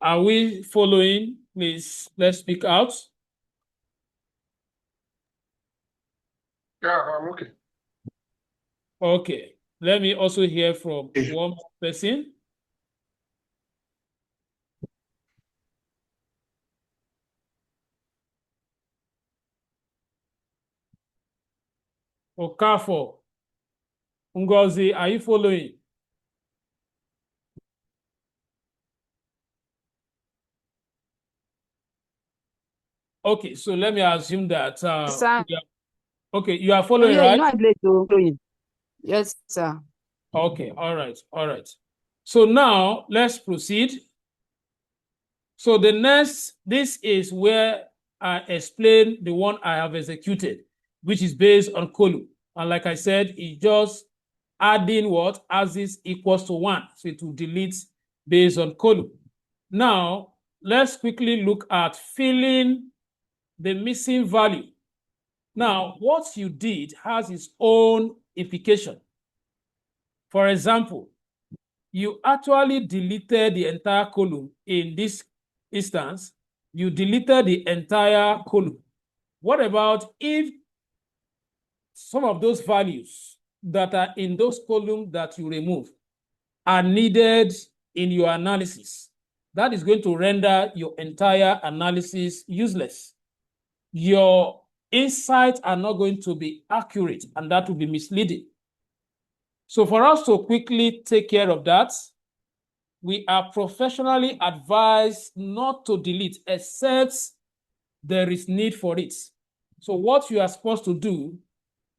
[SPEAKER 5] Are we following? Please, let's speak out.
[SPEAKER 3] Yeah, I'm okay.
[SPEAKER 5] Okay. Let me also hear from one person. Okafor. Ngozi, are you following? Okay, so let me assume that
[SPEAKER 6] Sir.
[SPEAKER 5] okay, you are following,
[SPEAKER 6] yeah,
[SPEAKER 5] right?
[SPEAKER 6] You know I'm late to following. Yes, sir.
[SPEAKER 5] Okay, all right. So now let's proceed. So the next, this is where I explain the one I have executed, which is based on column. And like I said, it's just adding what? As is equals to 1. So it will delete based on column. Now, let's quickly look at filling the missing value. Now, what you did has its own implication. For example, you actually deleted the entire column in this instance. You deleted the entire column. What about if some of those values that are in those columns that you remove are needed in your analysis? That is going to render your entire analysis useless. Your insights are not going to be accurate, and that will be misleading. So for us to quickly take care of that, we are professionally advised not to delete except there is need for it. So what you are supposed to do,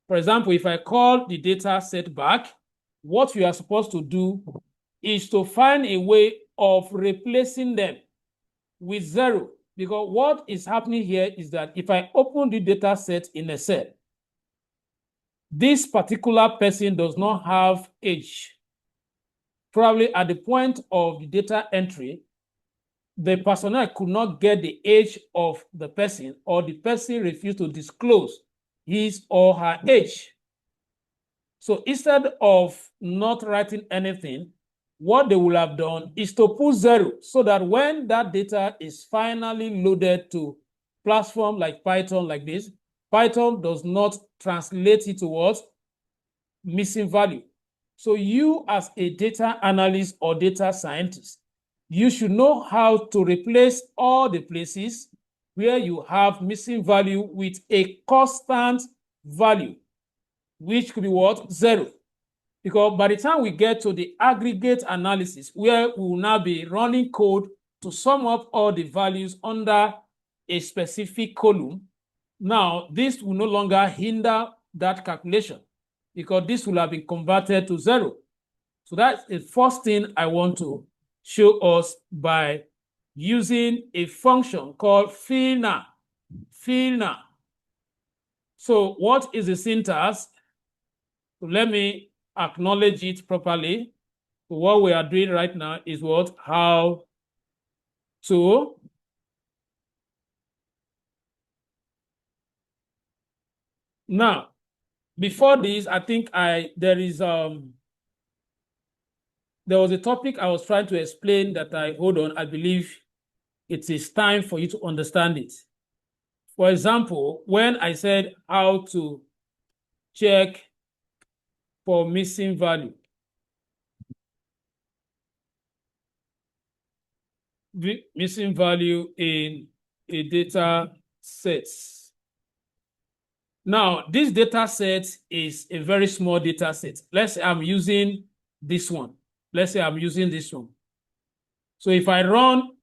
[SPEAKER 5] for example, if I call the data set back, what you are supposed to do is to find a way of replacing them with 0. Because what is happening here is that if I open the data set in a cell, this particular person does not have age. Probably at the point of the data entry, the personnel could not get the age of the person, or the person refused to disclose his or her age. So instead of not writing anything, what they will have done is to put 0 so that when that data is finally loaded to platform like Python like this, Python does not translate it to what? Missing value. So you as a data analyst or data scientist, you should know how to replace all the places where you have missing value with a constant value, which could be what? 0. Because by the time we get to the aggregate analysis, where we will now be running code to sum up all the values under a specific column, now this will no longer hinder that calculation because this will have been converted to 0. So that's the first thing I want to show us by using a function called fill now. So what is the syntax? So let me acknowledge it properly. So what we are doing right now is what? How to now. Before this, I think there was a topic I was trying to explain that I believe it is time for you to understand it. For example, when I said how to check for missing value, missing value in a data set. Now, this data set is a very small data set. Let's say I'm using this one. So if I run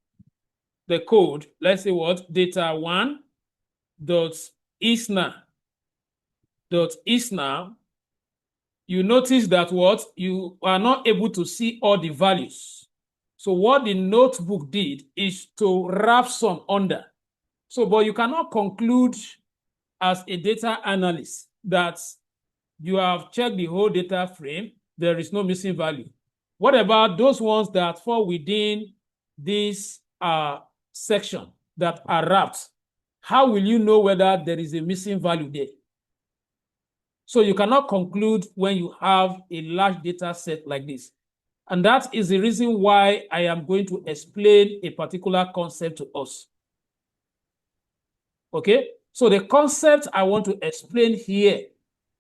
[SPEAKER 5] the code, let's say what? Data1 dot isna, you notice that what? You are not able to see all the values. So what the notebook did is to wrap some under. So, but you cannot conclude as a data analyst that you have checked the whole data frame, there is no missing value. What about those ones that fall within this section that are wrapped? How will you know whether there is a missing value there? So you cannot conclude when you have a large data set like this. And that is the reason why I am going to explain a particular concept to us. Okay? So the concept I want to explain here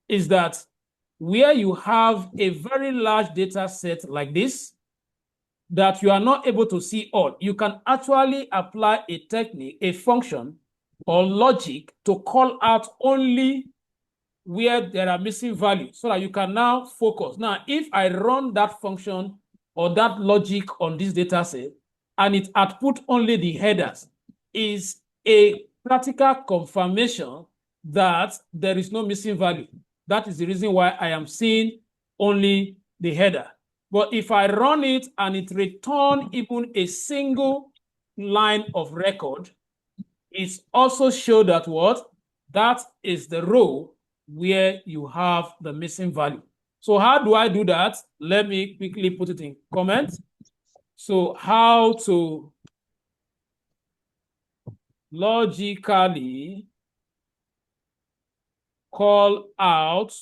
[SPEAKER 5] is that where you have a very large data set like this, that you are not able to see all, you can actually apply a technique, a function, or logic to call out only where there are missing values so that you can now focus. Now, if I run that function or that logic on this data set and it output only the headers, is a practical confirmation that there is no missing value. That is the reason why I am seeing only the header. But if I run it and it returns even a single line of record, it also shows that what? That is the row where you have the missing value. So how do I do that? Let me quickly put it in comments. So how to logically call out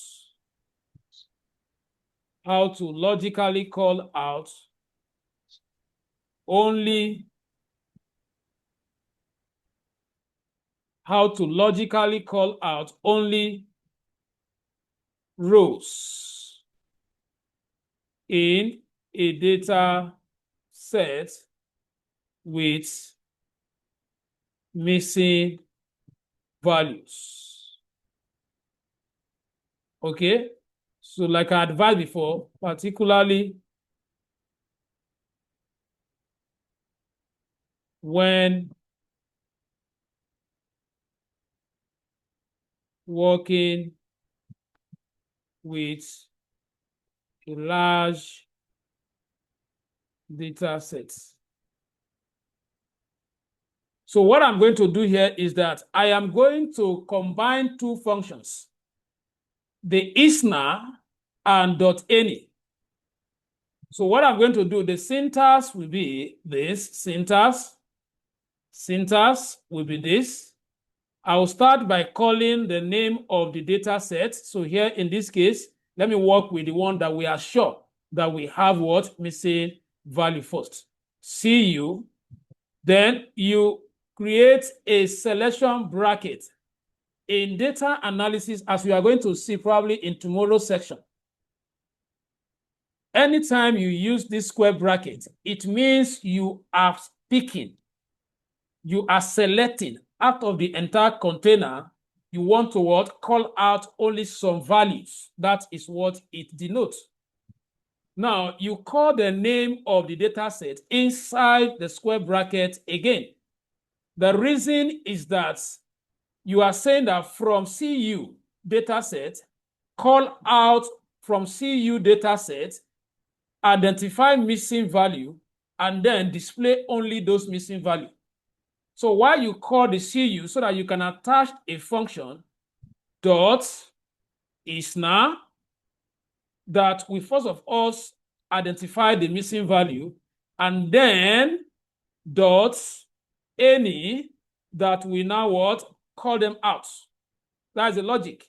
[SPEAKER 5] only rows in a data set with missing values. Okay, So like I advised before, particularly when working with a large data set. So what I'm going to do here is that I am going to combine two functions, the ISNA and .any. So what I'm going to do, the syntax will be this, syntax will be this. I will start by calling the name of the data set. So here in this case, let me work with the one that we are sure that we have what? Missing value first. CU. Then you create a selection bracket. In data analysis, as we are going to see probably in tomorrow's section, anytime you use this square bracket, it means you are picking, you are selecting out of the entire container. You want to what? Call out only some values. That is what it denotes. Now, you call the name of the data set inside the square bracket again. The reason is that you are saying that from CU dataset, call out from CU dataset, identify missing value, and then display only those missing value. So while you call the CU so that you can attach a function dot ISNA that will first of all identify the missing value, and then dot any that we now what? Call them out. That's the logic.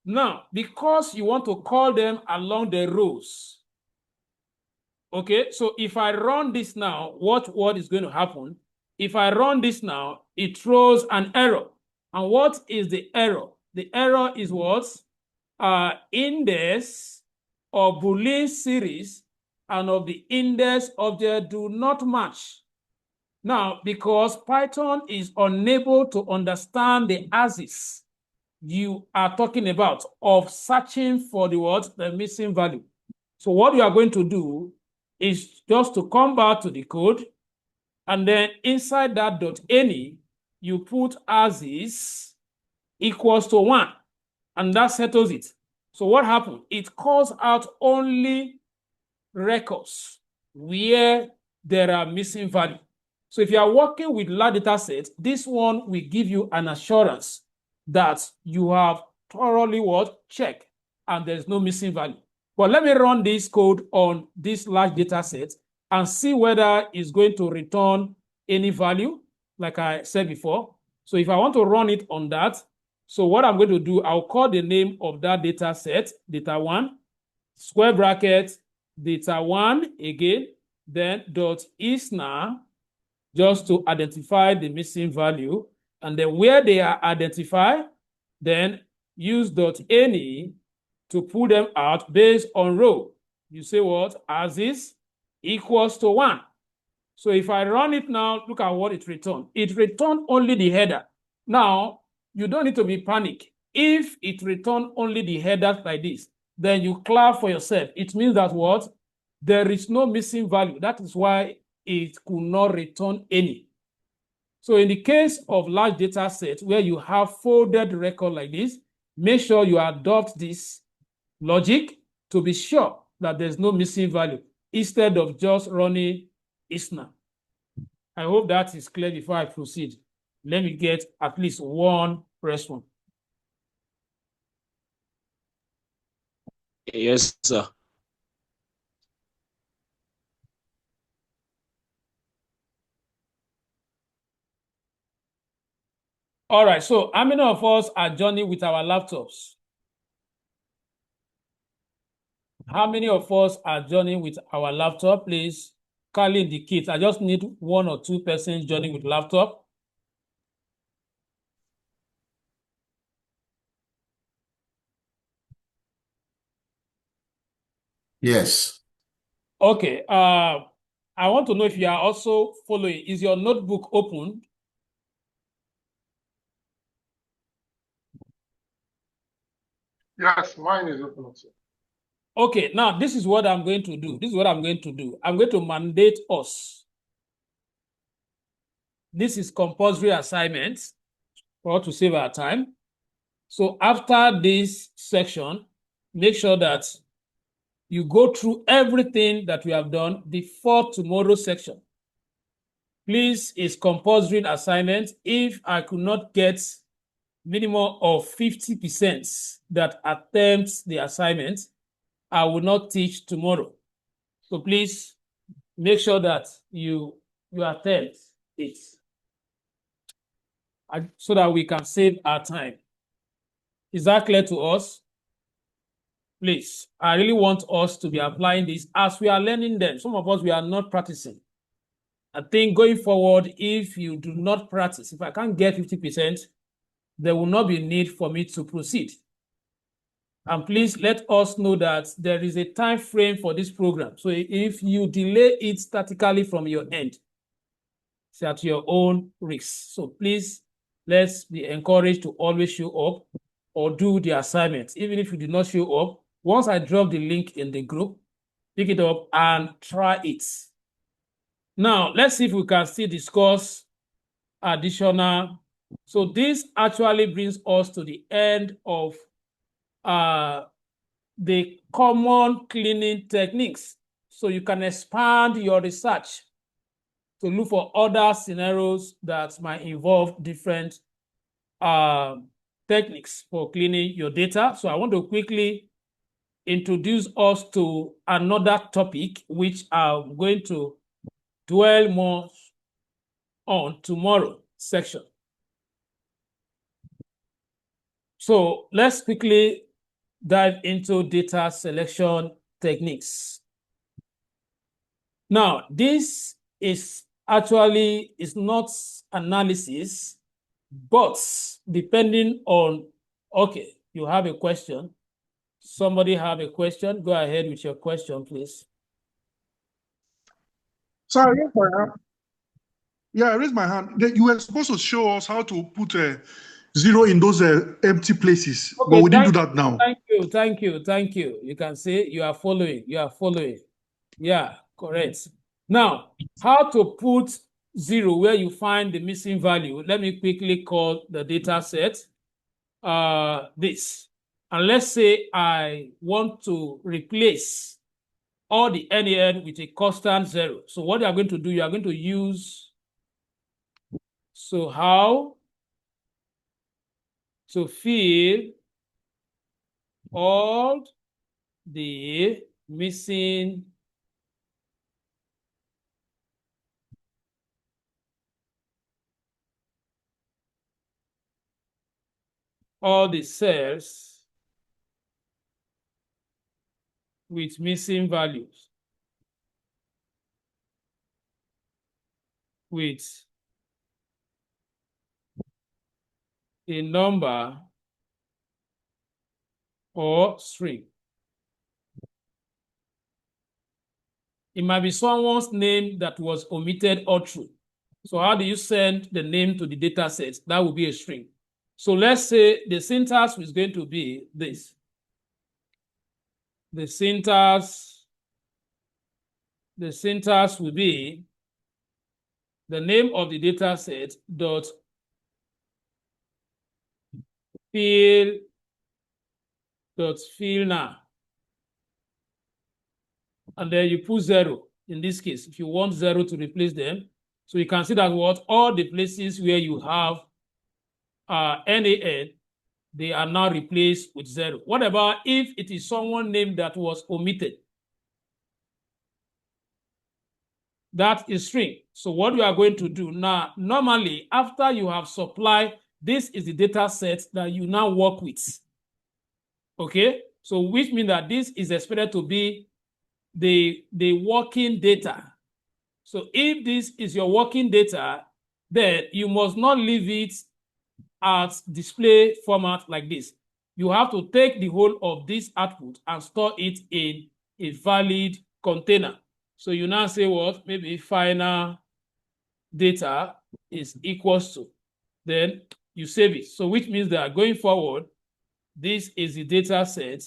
[SPEAKER 5] Now, because you want to call them along the rows, okay, so if I run this now, what is going to happen? If I run this now, it throws an error. And what is the error? The error is what? Index of Boolean series and of the index object do not match. Now, because Python is unable to understand the axis you are talking about of searching for the what? The missing value. So what you are going to do is just to come back to the code, and then inside that .any, you put axis equals to 1, and that settles it. So what happened? It calls out only records where there are missing value. So if you are working with large data sets, this one will give you an assurance that you have thoroughly what? Checked, and there's no missing value. But let me run this code on this large data set and see whether it's going to return any value, like I said before. So if I want to run it on that, so what I'm going to do, I'll call the name of that data set, data1, square bracket, data1 again, then .isNA, just to identify the missing value. And then where they are identified, then use .any to pull them out based on row. You say what? Axis equals to 1. So if I run it now, look at what it returned. It returned only the header. Now, you don't need to be panicked. If it returned only the header like this, then you clap for yourself. It means that what? There is no missing value. That is why it could not return any. So in the case of large data sets where you have folded record like this, make sure you adopt this logic to be sure that there's no missing value instead of just running ISNA. I hope that is clear before I proceed. Let me get at least one response.
[SPEAKER 7] Yes, sir.
[SPEAKER 5] All right, so how many of us are joining with our laptops? How many of us are joining with our laptop? Please kindly indicate. I just need 1 or 2 persons joining with laptop.
[SPEAKER 4] Yes.
[SPEAKER 5] Okay. I want to know if you are also following. Is your notebook open?
[SPEAKER 3] Yes, mine is open also.
[SPEAKER 5] Okay, now this is what I'm going to do. I'm going to mandate us. This is compulsory assignments for us to save our time. So after this section, make sure that you go through everything that we have done before tomorrow's section. Please, it's compulsory assignment. If I could not get minimum of 50% that attempts the assignment, I will not teach tomorrow. So please make sure that you attempt it so that we can save our time. Is that clear to us? Please, I really want us to be applying this as we are learning them. Some of us, we are not practicing. I think going forward, if you do not practice, if I can't get 50%, there will not be need for me to proceed. And please let us know that there is a time frame for this program. So if you delay it statically from your end, it's at your own risk. So please, let's be encouraged to always show up or do the assignment. Even if you did not show up, once I drop the link in the group, pick it up and try it. Now, let's see if we can still discuss additional. So this actually brings us to the end of the common cleaning techniques. So you can expand your research to look for other scenarios that might involve different techniques for cleaning your data. So I want to quickly introduce us to another topic, which I'm going to dwell more on tomorrow section. So let's quickly dive into data selection techniques. Now, this is actually not analysis, but depending on, okay, you have a question. Somebody have a question? Go ahead with your question, please.
[SPEAKER 2] Sorry, I raised my hand. Yeah, I raised my hand. You were supposed to show us how to put a zero in those empty places,
[SPEAKER 5] Okay,
[SPEAKER 2] but we didn't do that now.
[SPEAKER 5] Thank you. You can say you are following. Yeah, correct. Now, how to put zero where you find the missing value? Let me quickly call the data set this. And let's say I want to replace all the NaN with a constant zero. So what you are going to do, you are going to use, so how to fill all the missing all the cells with missing values with a number or string. It might be someone's name that was omitted or true. So how do you send the name to the data set? That will be a string. So let's say the syntax is going to be this. The syntax will be the name of the data set dot fill now. And then you put zero in this case, if you want zero to replace them. So you can see that what all the places where you have NaN, they are now replaced with zero. What about if it is someone name that was omitted? That is string. So what you are going to do now, normally after you have supplied, this is the data set that you now work with. Okay, so which means that this is expected to be the working data. So if this is your working data, then you must not leave it as display format like this. You have to take the whole of this output and store it in a valid container. So you now say what? Maybe final data is equals to, then you save it. So which means that going forward, This is the data set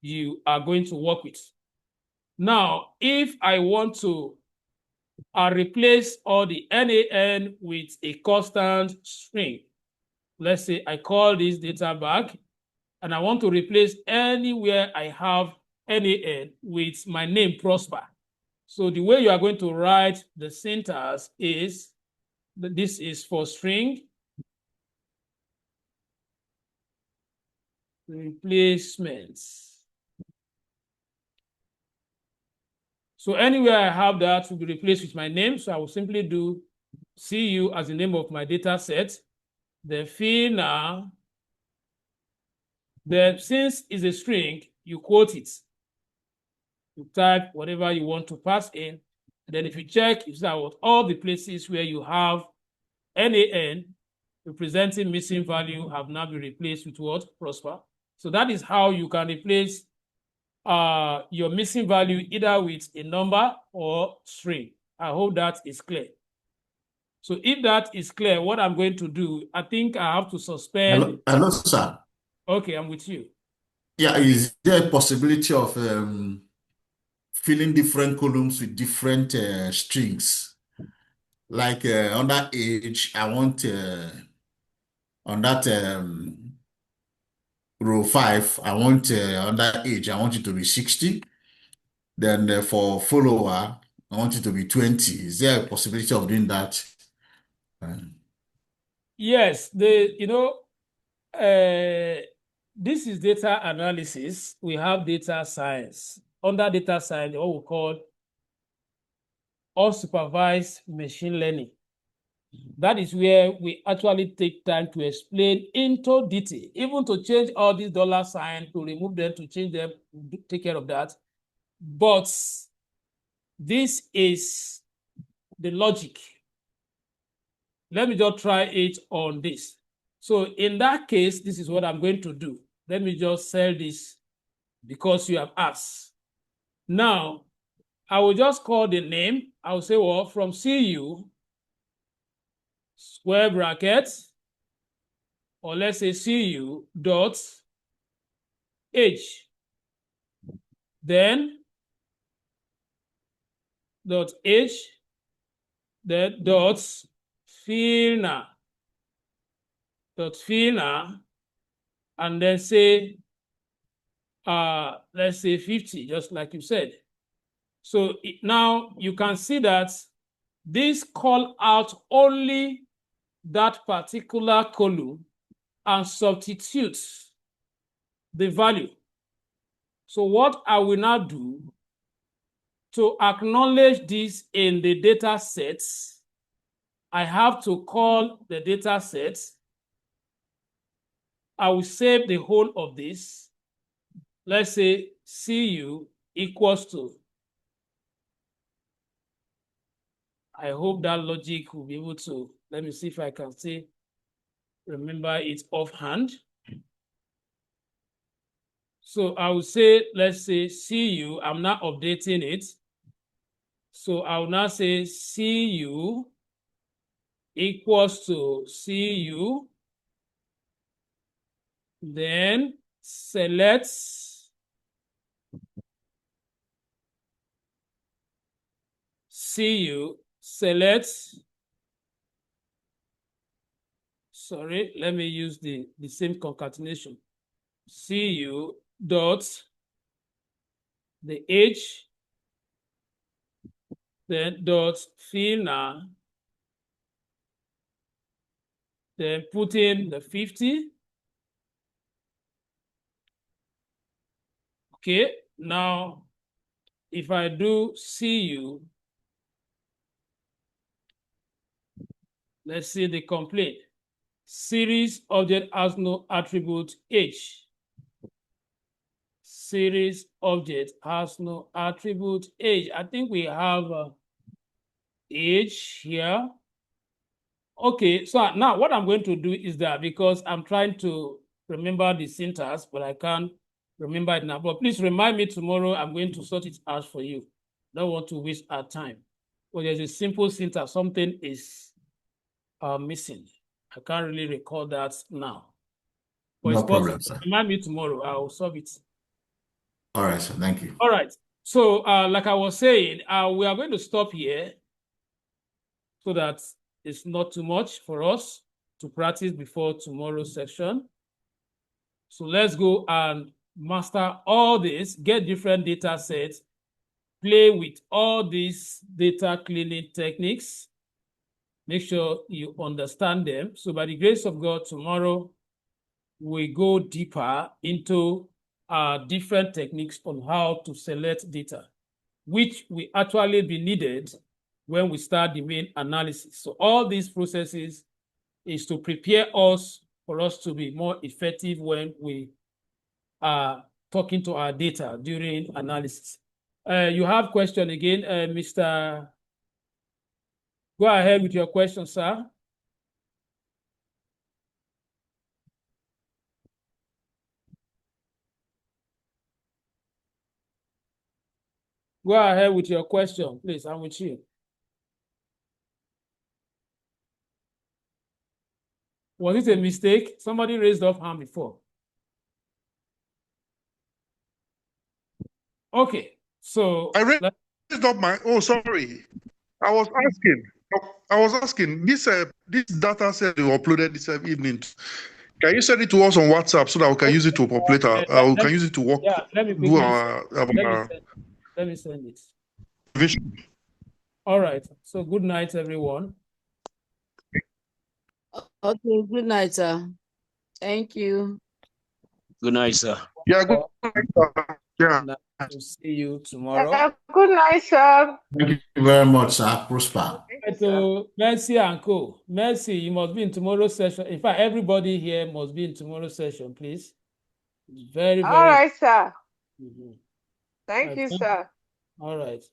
[SPEAKER 5] you are going to work with. Now, if I want to replace all the NaN with a constant string, let's say I call this data back, and I want to replace anywhere I have NaN with my name Prosper. So the way you are going to write the syntax is, this is for string replacements. So anywhere I have that will be replaced with my name. So I will simply do CU as the name of my data set. The FINA, since it's a string, you quote it. You type whatever you want to pass in. And then if you check, you see that all the places where you have NaN representing missing value have now been replaced with what? Prosper. So that is how you can replace your missing value either with a number or string. I hope that is clear. So if that is clear, what I'm going to do, I think I have to suspend.
[SPEAKER 4] Hello, sir.
[SPEAKER 5] Okay, I'm with you.
[SPEAKER 4] Yeah, is there a possibility of filling different columns with different strings? Like under age, I want on that row 5, I want under age, I want it to be 60. Then for follower, I want it to be 20. Is there a possibility of doing that?
[SPEAKER 5] Yes, this is data analysis. We have data science. Under data science, what we call unsupervised machine learning. That is where we actually take time to explain into detail, even to change all these dollar signs, to remove them, to change them, take care of that. But this is the logic. Let me just try it on this. So in that case, this is what I'm going to do. Let me just sell this because you have asked. Now, I will just call the name. I will say, well, from CU, square brackets, or let's say CU dot age. Then dot age, then dot FINA, and then say, let's say 50, just like you said. So now you can see that this call out only that particular column and substitutes the value. So what I will now do to acknowledge this in the data sets, I have to call the data set. I will save the whole of this. Let's say CU equals to. I hope that logic will be able to, let me see if I can say, remember it offhand. So I will say, let's say CU, I'm not updating it. So I will now say CU equals to CU, then select CU, select, sorry, let me use the same concatenation. CU dot the age, then dot FINA, then put in the 50. Okay, now if I do CU, let's see the complaint. Series object has no attribute age. Series object has no attribute age. I think we have age here. Okay, so now what I'm going to do is that, because I'm trying to remember the syntax, but I can't remember it now. But please remind me tomorrow. I'm going to sort it out for you. Don't want to waste our time. Well, there's a simple syntax. Something is missing. I can't really recall that now. But
[SPEAKER 4] No
[SPEAKER 5] it's possible.
[SPEAKER 4] problem, sir.
[SPEAKER 5] Remind me tomorrow. I'll solve it.
[SPEAKER 4] All right, sir. Thank you.
[SPEAKER 5] All right. So, like I was saying, we are going to stop here so that it's not too much for us to practice before tomorrow's session. So let's go and master all this, get different data sets, play with all these data cleaning techniques. Make sure you understand them. So by the grace of God, tomorrow we go deeper into different techniques on how to select data, which will actually be needed when we start the main analysis. So all these processes is to prepare us for us to be more effective when we are talking to our data during analysis. You have question again, Mr. Go ahead with your question, sir. Go ahead with your question, please. I'm with you. Was it a mistake? Somebody raised up hand before. Okay, so
[SPEAKER 2] I raised up my. Oh, sorry. I was asking. This data set you uploaded this evening. Can you send it to us on WhatsApp so that we can use it to populate we can use it to work.
[SPEAKER 5] Yeah, let me
[SPEAKER 2] do
[SPEAKER 5] quickly
[SPEAKER 2] our
[SPEAKER 5] let me send it.
[SPEAKER 2] vision.
[SPEAKER 5] All right. So good night, everyone.
[SPEAKER 6] Okay, good night, sir. Thank you.
[SPEAKER 7] Good night, sir.
[SPEAKER 2] Yeah, good. Yeah.
[SPEAKER 1] To see you tomorrow.
[SPEAKER 3] Good night, sir.
[SPEAKER 4] Thank you very much, sir. Prosper.
[SPEAKER 5] So Mercy and Co. Mercy, you must be in tomorrow's session. In fact, everybody here must be in tomorrow's session, please. Very, very.
[SPEAKER 3] All right, sir.
[SPEAKER 5] Mhm.
[SPEAKER 3] Thank you, sir.
[SPEAKER 5] All right.